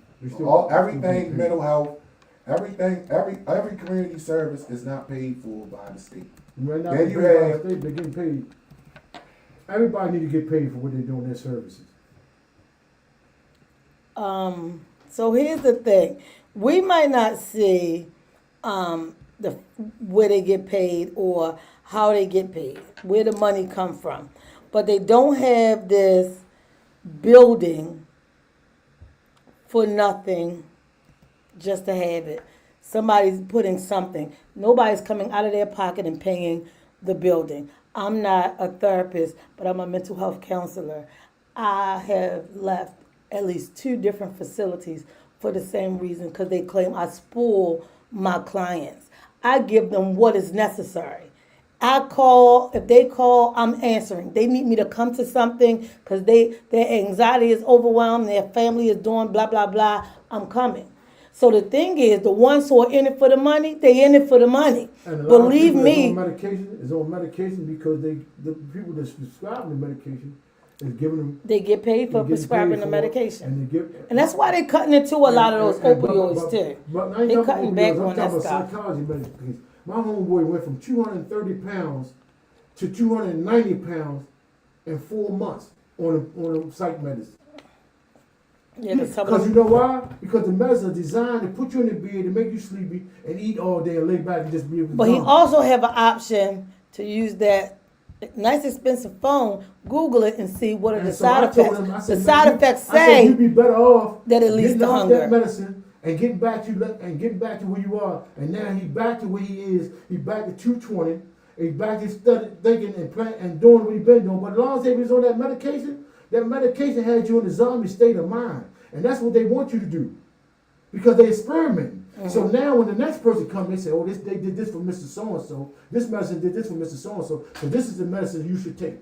Everything mental health, every community service is not paid for by the state. Right now, Then you they're have- getting paid. Everybody need to get paid for what they do in their services. So here's the thing: we might not see where they get paid or how they get paid, where the money come from, but they don't have this building for nothing, just to have it. Somebody's putting something. Nobody's coming out of their pocket and paying the building. I'm not a therapist, but I'm a mental health counselor. I have left at least 2 different facilities for the same reason, because they claim I spoil my clients. I give them what is necessary. If they call, I'm answering. They need me to come to something because their anxiety is overwhelmed, their family is doing blah, blah, blah, I'm coming. So the thing is, the ones who are in it for the money, they in it for the money. And a lot Believe of people me. is on medication because the people that's prescribing the medication is giving them. They get paid for they're getting prescribing paid the for it, medication. and they give. And that's why they're cutting into a lot of those opioids too. But I ain't They talking cutting opioids, back I'm on talking that about stuff. psychology medication. My homeboy went from 230 pounds to 290 pounds in 4 months on psych medicine. Yeah, but some of Because you them, know why? Because the medicine is designed to put you in the bed to make you sleepy and eat all day and lay back and just be able to. but he zone. also have an option to use that nice expensive phone, Google it and see what are And the so side I told effects. him, I The said, side "Man, effects I said, you'd say be better off that it leads getting to off hunger. that medicine and getting back to where you are. And now he back to where he is. He back to 220. He back to thinking and doing what he been doing. But as long as he was on that medication had you in the zombie state of mind. And that's what they want you to do. Because they experimenting. So now when the next person comes, they say, oh, they did this for Mr. So-and-so. This medicine did this for Mr. So-and-so. So this is the medicine you should take.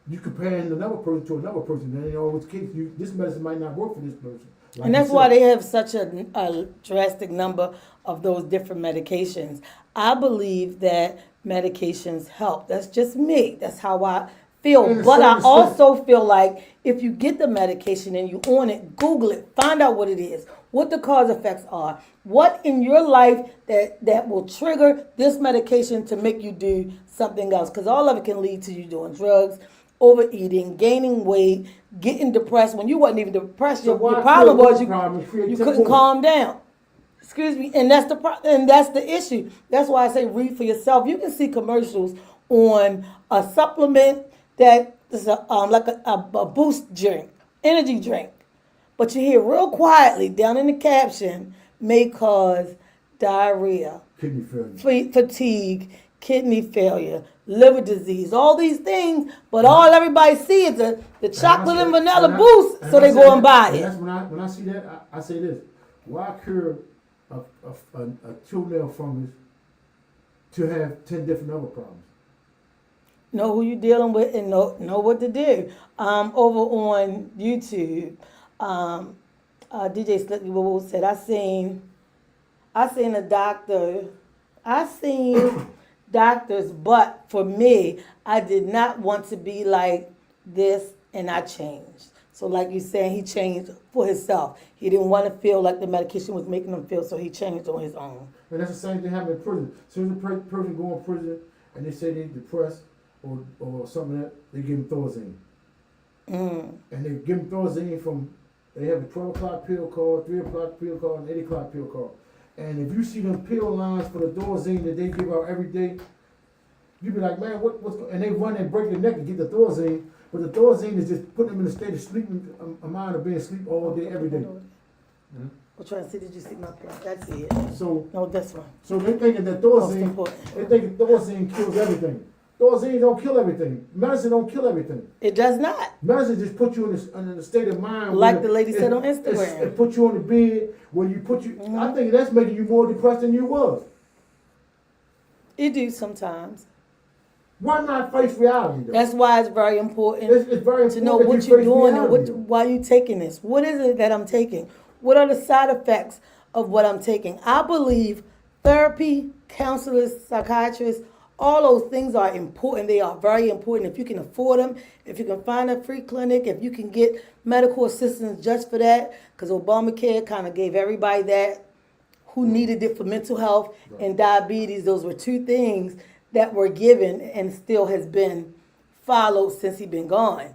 You comparing another person to another person. And in all which case, this medicine might not work for this person. Like And you that's why said. they have such a drastic number of those different medications. I believe that medications help. That's just me. That's how I feel. In a But certain I extent. also feel like if you get the medication and you on it, Google it, find out what it is, what the cause effects are, what in your life that will trigger this medication to make you do something else. Because all of it can lead to you doing drugs, overeating, gaining weight, getting depressed when you wasn't even depressed. So Your why problem create was one problem and create you 10 couldn't more? calm down. Excuse me, and that's the issue. That's why I say read for yourself. You can see commercials on a supplement that is like a boost drink, energy drink, but you hear real quietly down in the caption may cause diarrhea, Kidney failure. fatigue, kidney failure, liver disease, all these things. But all everybody see is the chocolate and vanilla boost, so they go and buy And it. that's when I see that, I say this. Why cure a toenail fungus to have 10 different other problems? Know who you're dealing with and know what to do. Over on YouTube, DJ Slicky Woo said, I seen a doctor, I seen doctors, but for me, I did not want to be like this, and I changed. So like you saying, he changed for himself. He didn't want to feel like the medication was making him feel, so he changed on his own. And that's the same thing happening in prison. As soon as a person go in prison and they say they're depressed or something like that, they give them Thorazine. And they give them Thorazine they have a 12 o'clock pill card, 3 o'clock pill card, and 8 o'clock pill card. And if you see them pill lines for the Thorazine that they give out every day, you be like, man, and they run and break their neck to get the Thorazine, but the Thorazine is just putting them in a state of sleeping, a mind of being asleep all day, every day. I'm trying to see, did you see my pen? That's it. So, No, this one. so they thinking that Most Thorazine, important. they think Thorazine kills everything. Thorazine don't kill everything. Medicine don't kill everything. It does not. Medicine just put you in a state of mind. Like where the lady said on Instagram. It put you on the bed where you put you. I think that's making you more depressed than you was. It do sometimes. Why not face reality though? That's why it's very important It's very important to know that what you you're face doing and reality, though. why you taking this. What is it that I'm taking? What are the side effects of what I'm taking? I believe therapy, counselors, psychiatrists, all those things are important. They are very important. If you can afford them, if you can find a free clinic, if you can get medical assistance just for that, because Obamacare kind of gave everybody that who needed it for mental health and diabetes. Those were two things that were given and still has been followed since he's been gone.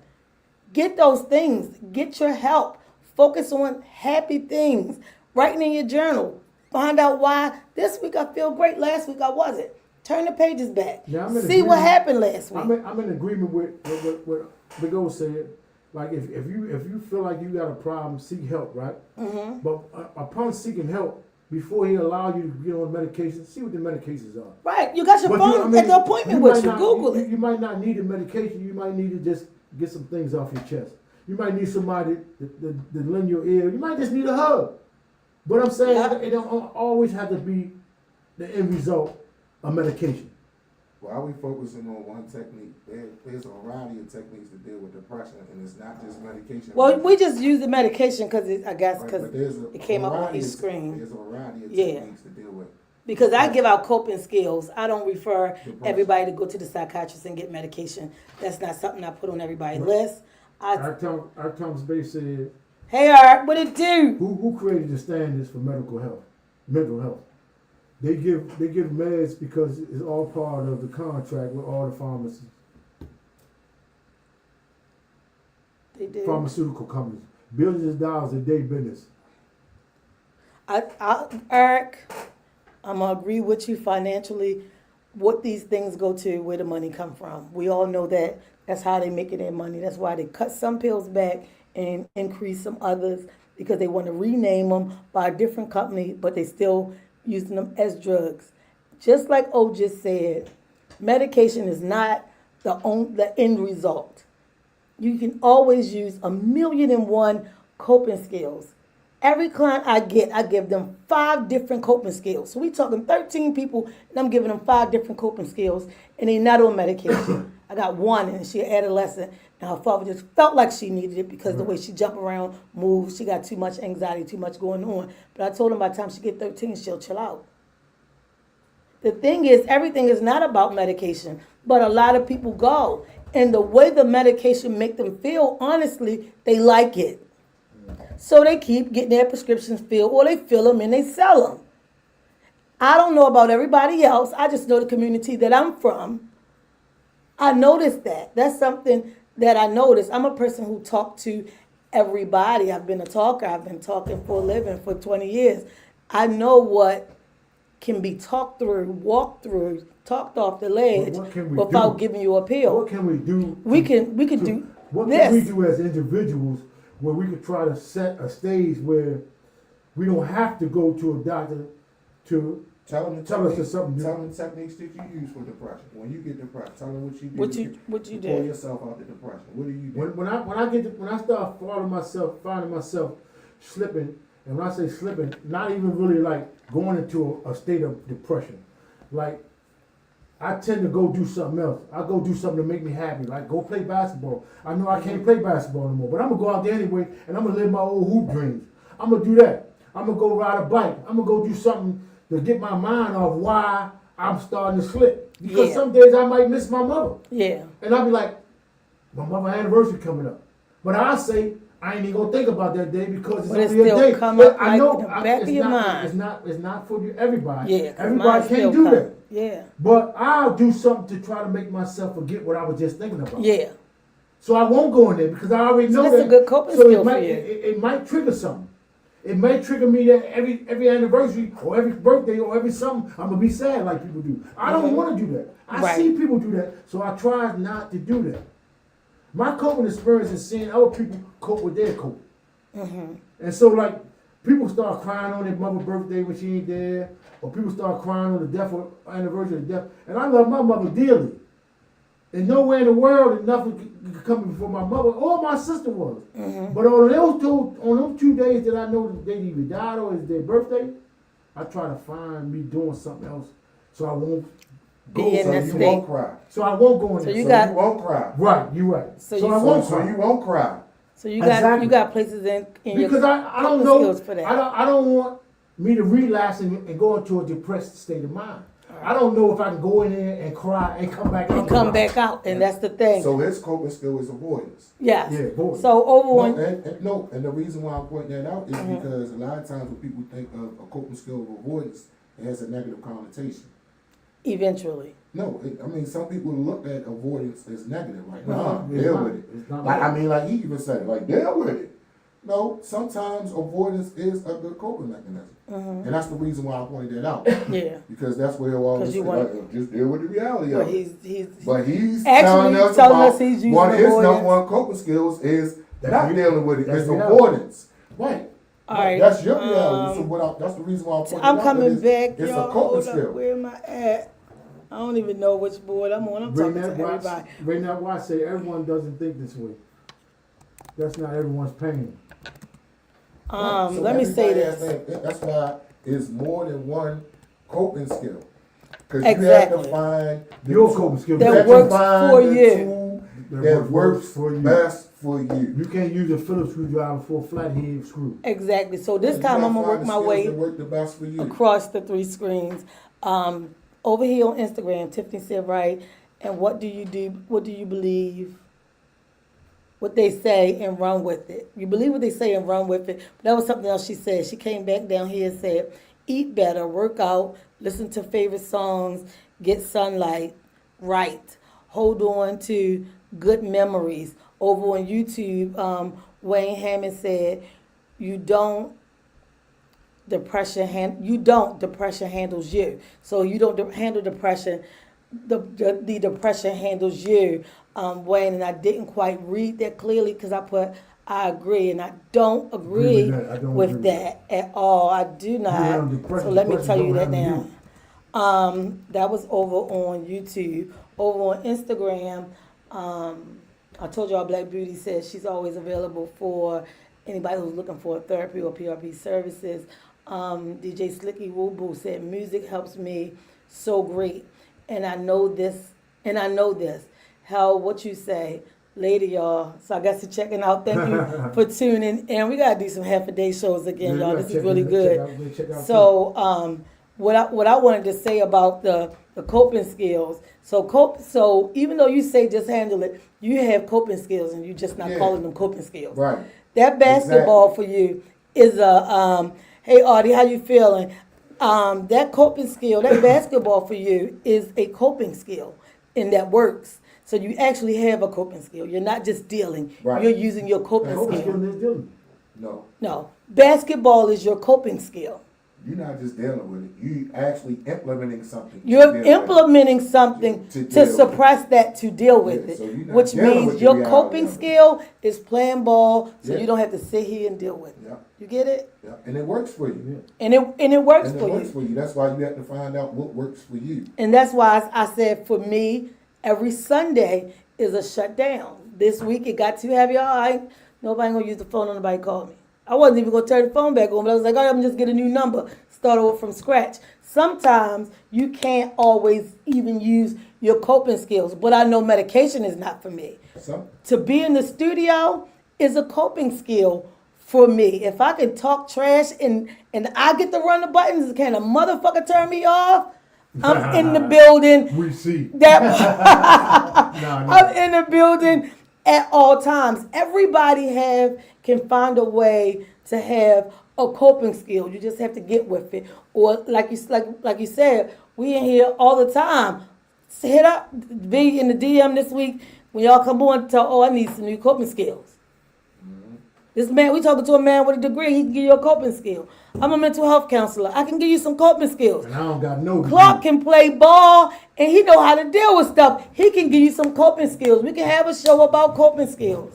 Get those things. Get your help. Focus on happy things. Writing in your journal. Find out why this week I feel great. Last week I wasn't. Turn the pages back. Yeah, I'm in See what agreement. happened last week. I'm in agreement with what Big O said. Like if you feel like you got a problem, seek help, right? Mm-hmm. But upon seeking help, before he allow you to get on medication, see what the medications are. Right. You got your But phone at the appointment with you. Google it. You might not need the medication. You might need to just get some things off your chest. You might need somebody to lend your ear. You might just need a hug. But I'm saying it don't always have to be the end result of medication. Why are we focusing on one technique? There's a variety of techniques to deal with depression, and it's not just medication. Well, we just use the medication because I guess Right, because but there's a it came up on variety your of- screen. There's a variety of Yeah. techniques to deal with. Because I give out coping skills. I don't refer Depression. everybody to go to the psychiatrist and get medication. That's not something I put on everybody's list. Our Thomas Bay said, Hey Art, what it do? who created the standards for mental health? They give meds because it's all part of the contract with all the pharmacies, They do. pharmaceutical companies. Billions of dollars a day business. Eric, I'm gonna agree with you financially. What these things go to, where the money come from. We all know that. That's how they making their money. That's why they cut some pills back and increase some others because they want to rename them by a different company, but they still using them as drugs. Just like O just said, medication is not the end result. You can always use 1,000,001 coping skills. Every client I give them 5 different coping skills. So we talking 13 people, and I'm giving them 5 different coping skills, and they not on medication. I got one, and she adolescent. And her father just felt like she needed it because the way she jump around, moves, she got too much anxiety, too much going on. But I told him by the time she get 13, she'll chill out. The thing is, everything is not about medication, but a lot of people go. And the way the medication make them feel, honestly, they like it. So they keep getting their prescriptions filled, or they fill them and they sell them. I don't know about everybody else. I just know the community that I'm from. I noticed that. That's something that I noticed. I'm a person who talks to everybody. I've been a talker. I've been talking for a living for 20 years. I know what can be talked through, walked through, talked off the ledge without giving you a pill. What can we do? We can do What this. can we do as individuals where we could try to set a stage where we don't have to go to a doctor to Tell them tell us something. Tell them the techniques that you use for depression. When you get depressed, tell them what you do. What you to pull do. yourself out of depression. What do you do? When I start finding myself slipping, and when I say slipping, not even really like going into a state of depression. Like I tend to go do something else. I go do something to make me happy. Like go play basketball. I know I can't play basketball anymore, but I'm gonna go out there anyway, and I'm gonna live my old hoop dreams. I'm gonna do that. I'm gonna go ride a bike. I'm gonna go do something to get my mind off why I'm starting to slip. Because some days I might miss my mother. Yeah. And I'll be like, my mother's anniversary coming up. But I'll say, I ain't even gonna think about that day because it's But it's only a still day. come But up I like know in the back of your mind. It's not for everybody. Yeah. 'Cause Everybody mine can't still do come. that. Yeah. But I'll do something to try to make myself forget what I was just thinking about. Yeah. So I won't go in there because I already know that's that. a good coping so skill it might, for you. It might trigger something. It may trigger me that every anniversary or every birthday or every something, I'm gonna be sad like people do. I don't want to do that. I Right. see people do that, so I try not to do that. My coping experience is seeing other people cope with their coping. And so like people start crying on their mother's birthday when she ain't there, or people start crying on the death or anniversary of death. And I love my mother dearly. And nowhere in the world that nothing could come before my mother or my sister was. But on those 2 days that I know that they either died or it's their birthday, I try to find me doing something else so I won't Be go. in So that you state. won't cry. So I won't go in So there. you So got- you won't cry. Right, you're right. So So you- I won't So cry. you won't cry. So you got Exactly. you got places in your Because I don't coping know. skills for that. I don't want me to relapse and go into a depressed state of mind. I don't know if I can go in there and cry and come back out. and come back out, and that's the thing. So his coping skill is avoidance. Yes. Yeah, boy. So over No, on and the reason why I'm pointing that out is because a lot of times when people think of a coping skill of avoidance, it has a negative connotation. eventually. No, I mean some people look at avoidance as negative, like It's deal not. with it. It's not Like like- I mean, like he even said it, like deal with it. No, sometimes avoidance is a good coping mechanism, and that's the reason why I pointed that out Yeah. because that's where he'll always 'Cause you say, want- like, just deal with the reality But of it. he's But he's Actually, telling us telling about us he's using one of his avoidance. number one coping skills is That's not re- dealing with it. that's It's reality. avoidance. Right. All right, That's your reality. So that's the reason why I'm pointing I'm out coming that back. It's Y'all, a coping hold skill. up. Where am I at? I don't even know which board I'm on. I'm Right talking now, to everybody. right now, why I say everyone doesn't think this way. That's not everyone's pain. Right. So Let me say everybody has this. That's why it's more than one coping skill. Because you Exactly. have to find the Your tool- coping skill. That you have to works find for the you. tool that works for you. best for you. You can't use a Phillips screwdriver for a flathead screw. Exactly. So this You time gotta I'm gonna find work the my skills way that work the best for you. across the 3 screens. Over here on Instagram, Tiffany said, right, and what do you do? What do you believe? What they say and run with it. You believe what they say and run with it. But that was something else she said. She came back down here and said, eat better, work out, listen to favorite songs, get sunlight, write, hold on to good memories. Over on YouTube, Wayne Hammond said, depression handles you. So you don't handle depression. The depression handles you, Wayne. And I didn't quite read that clearly because I agree, and I don't agree with that. I don't with agree with that at all. I do not. depression- So let me depression tell you don't that handle now. That was over on YouTube. Over on Instagram, I told y'all Black Beauty says she's always available for anybody who's looking for therapy or PRP services. DJ Slicky Woo Boo said music helps me so great, and I know this. Hell, what you say? Later, y'all. So I guess you're checking out. Thank you for tuning in. We gotta do some half a day shows again, y'all. This is really good. So, what I wanted to say about the coping skills. So even though you say just handle it, you have coping skills, and you're just not Yeah. calling them coping skills. Right. That basketball for you is a hey Audie, how you feeling? That coping skill, that basketball for you is a coping skill, and that works. So you actually have a coping skill. You're not just dealing. Right. You're using your coping Hope skill. skill is dealing. No. No, basketball is your coping skill. You're not just dealing with it. You actually implementing something. to You're deal with implementing something To to deal with suppress that, to deal with Yeah, it, so you're not which dealing means with the your reality coping of it. skill is playing ball, so Yeah. you don't have to sit here and deal with it. Yeah. You get it? Yeah. And it works for you. And it works And it for works you. for you. That's why you have to find out what works for you. And that's why I said for me, every Sunday is a shutdown. This week it got too heavy. Nobody gonna use the phone. Nobody called me. I wasn't even gonna turn the phone back on, but I was like, all right, I'm just get a new number, start over from scratch. Sometimes you can't always even use your coping skills, but I know medication is not for me. Some, To be in the studio is a coping skill for me. If I can talk trash and I get to run the buttons, can a motherfucker turn me off? I'm in the building. We see. That No. I'm in the building at all times. Everybody can find a way to have a coping skill. You just have to get with it. Or like you said, we in here all the time. Hit up, be in the DM this week when y'all come on. Tell, I need some new coping skills. This man, we talking to a man with a degree. He can give you a coping skill. I'm a mental health counselor. I can give you some coping skills. And I don't got no degree. Clark can play ball and he know how to deal with stuff. He can give you some coping skills. We can have a show about coping skills.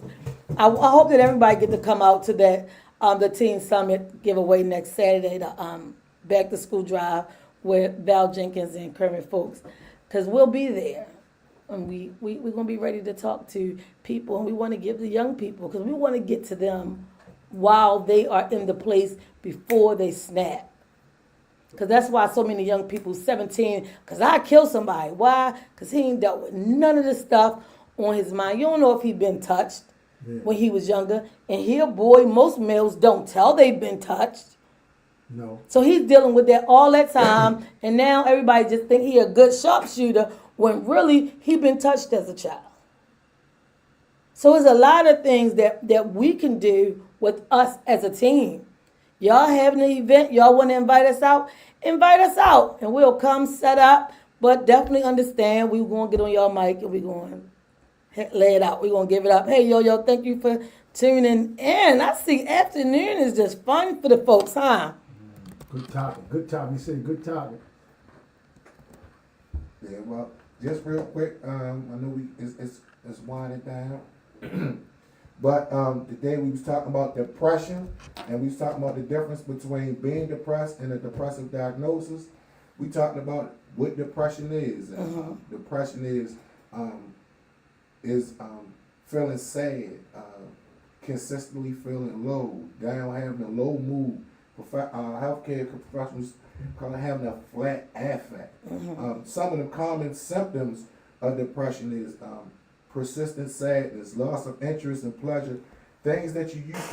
I hope that everybody get to come out to that the Teen Summit giveaway next Saturday, the back to school drive with Val Jenkins and Kermit Folks, because we'll be there. And we're going to be ready to talk to people, and we want to give the young people, because we want to get to them while they are in the place before they snap. Because that's why so many young people, 17, because I kill somebody. Why? Because he ain't dealt with none of the stuff on his mind. You don't know if he been touched when he was younger. And he a boy, most males don't tell they've been touched. No. So he's dealing with that all that time. And now everybody just think he a good sharpshooter when really he been touched as a child. So there's a lot of things that we can do with us as a team. Y'all having an event, y'all want to invite us out and we'll come set up, but definitely understand we're going to get on y'all mic and we're going to lay it out. We're going to give it up. Hey, yo, thank you for tuning in. I see afternoon is just fun for the folks, huh? Good topic. You said good topic. yeah, well, just real quick, I know it's winding down. But today we was talking about depression, and we was talking about the difference between being depressed and a depressive diagnosis. We talking about what depression is. And, depression is feeling sad, consistently feeling low, down, having a low mood. Healthcare professionals call it having a flat affect. Some of the common symptoms of depression is persistent sadness, loss of interest and pleasure, things that you used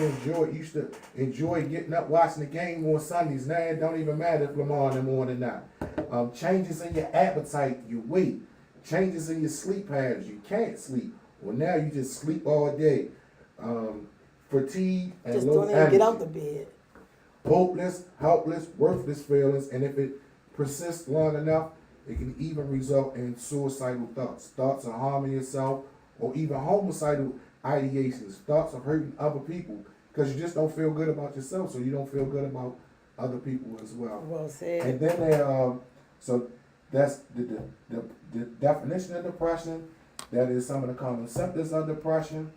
to enjoy getting up watching the game on Sundays. Now it don't even matter if Lamar in the morning or not. Changes in your appetite, your weight, changes in your sleep patterns. You can't sleep. Well, now you just sleep all day. Fatigue and Just low don't even energy. get out the bed. Hopeless, helpless, worthless feelings, and if it persists long enough, it can even result in suicidal thoughts of harming yourself, or even homicidal ideations, thoughts of hurting other people, because you just don't feel good about yourself, so you don't feel good about other people as well. Well said. And then so that's the definition of depression. That is some of the common symptoms of depression,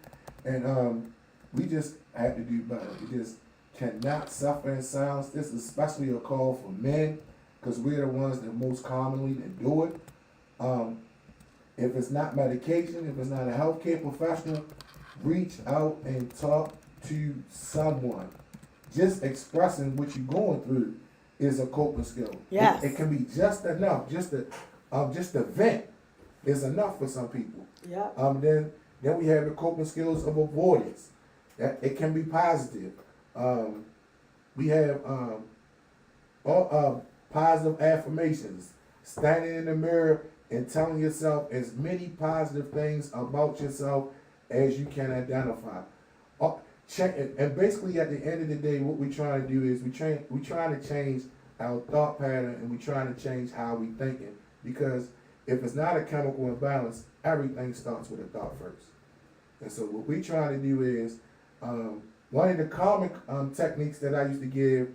and we just have to do better. We just cannot suffer in silence. This is especially a call for men, because we're the ones that most commonly that do it. If it's not medication, if it's not a healthcare professional, reach out and talk to someone. Just expressing what you're going through is a coping skill. Yes. It can be just enough, just to vent. is enough for some people. Yeah. Then we have the coping skills of avoidance. That it can be positive. We have positive affirmations, standing in the mirror and telling yourself as many positive things about yourself as you can identify. And basically, at the end of the day, what we're trying to do is we're trying to change our thought pattern, and we're trying to change how we thinking. Because if it's not a chemical imbalance, everything starts with a thought first. And so what we're trying to do is, one of the common techniques that I used to give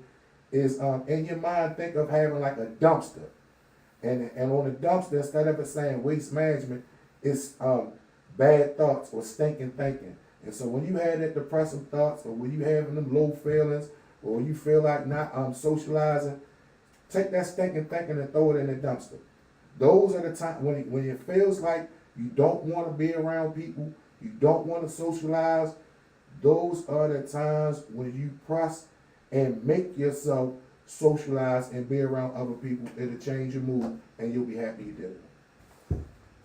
is, in your mind, think of having like a dumpster. And on the dumpster, instead of it saying waste management, it's bad thoughts or stinking thinking. And so when you have that depressive thoughts, or when you having them low feelings, or when you feel like not socializing, take that stinking thinking and throw it in the dumpster. Those are the times when it feels like you don't want to be around people, you don't want to socialize. Those are the times when you press and make yourself socialize and be around other people. It'll change your mood, and you'll be happy you did it.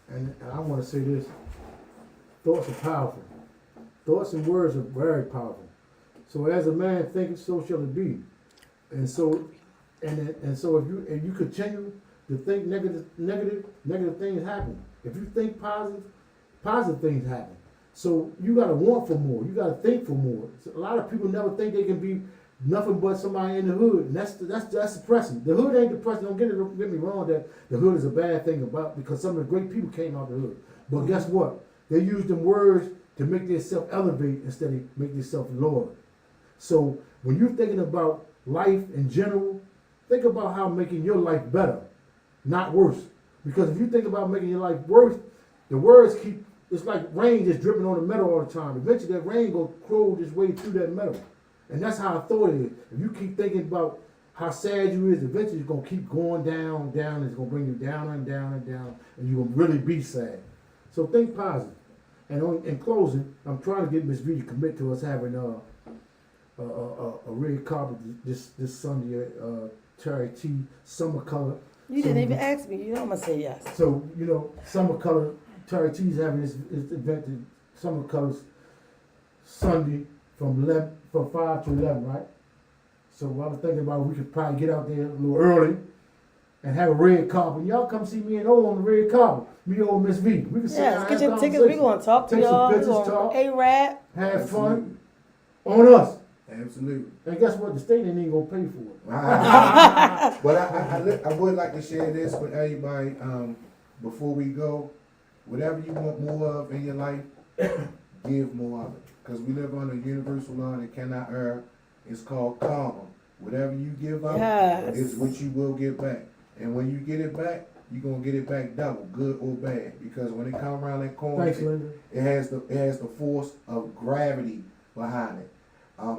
And I want to say this: thoughts are powerful. Thoughts and words are very powerful. So as a man thinketh, so shall it be. And so, and so if you continue to think negative things happen. If you think positive things happen. So you gotta want for more. You gotta think for more. So a lot of people never think they can be nothing but somebody in the hood, and that's depressing. The hood ain't depressing. Don't get me wrong that the hood is a bad thing about, because some of the great people came out the hood. But guess what? They use them words to make themselves elevate instead of make themselves lower. So when you're thinking about life in general, think about how making your life better, not worse. Because if you think about making your life worse, the words it's like rain just dripping on the metal all the time. Eventually that rain will corrode its way through that metal. And that's how I thought it is. If you keep thinking about how sad you is, eventually it's going to keep going down, and it's going to bring you down and down and down, and you're going to really be sad. So think positive. And in closing, I'm trying to get Miss V to commit to us having a red carpet this Sunday at Terry T. Summer Color. You didn't even ask me. You know I'm gonna say yes. So Summer Color. Terry T's having this event, Summer Colors, Sunday from 5 to 11, right? So I was thinking about we could probably get out there a little early and have a red carpet. Y'all come see me and O on the red carpet. Me and Miss V. We can sit down, get your tickets. We gonna talk to y'all. Take some pictures, talk. A-Rap. Have fun on us. Absolutely. And guess what? The state ain't even gonna pay for it. But I would like to share this with everybody before we go. Whatever you want more of in your life, give more of it. Because we live on a universal law that cannot err. It's called karma. Whatever you give up is what you will get back. And when you get it back, you're gonna get it back double, good or bad. Because when it come around that corner, it has the force of gravity behind it.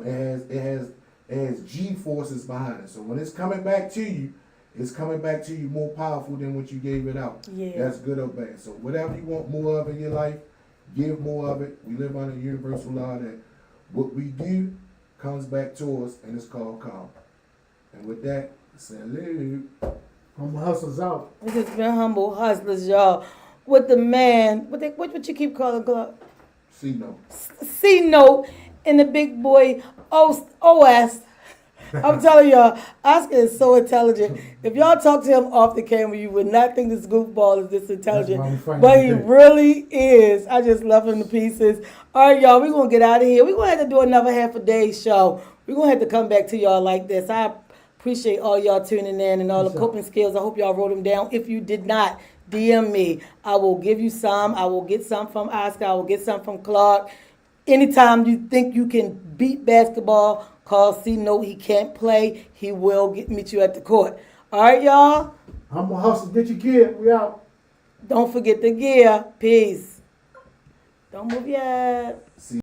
It has G forces behind it. So when it's coming back to you, it's coming back to you more powerful than what you gave it out. Yeah. That's good or bad. So whatever you want more of in your life, give more of it. We live under a universal law that what we do comes back to us, and it's called karma. And with that, salute. Humble Hustlers out. This has been Humble Hustlers, y'all. With the man, what you keep calling Glock? C-Note. C-Note and the big boy OS. I'm telling y'all, Oscar is so intelligent. If y'all talk to him off the camera, you would not think this goofball is this intelligent. But he really is. I just love him to pieces. All right, y'all, we're going to get out of here. We're going to have to do another half a day show. We're going to have to come back to y'all like this. I appreciate all y'all tuning in and all the coping skills. I hope y'all wrote them down. If you did not, DM me. I will give you some. I will get some from Oscar. I will get some from Clark. Anytime you think you can beat basketball, call C-Note. He can't play. He will meet you at the court. All right, y'all? Humble Hustlers, get your gear. We out. Don't forget the gear. Peace. Don't move yet.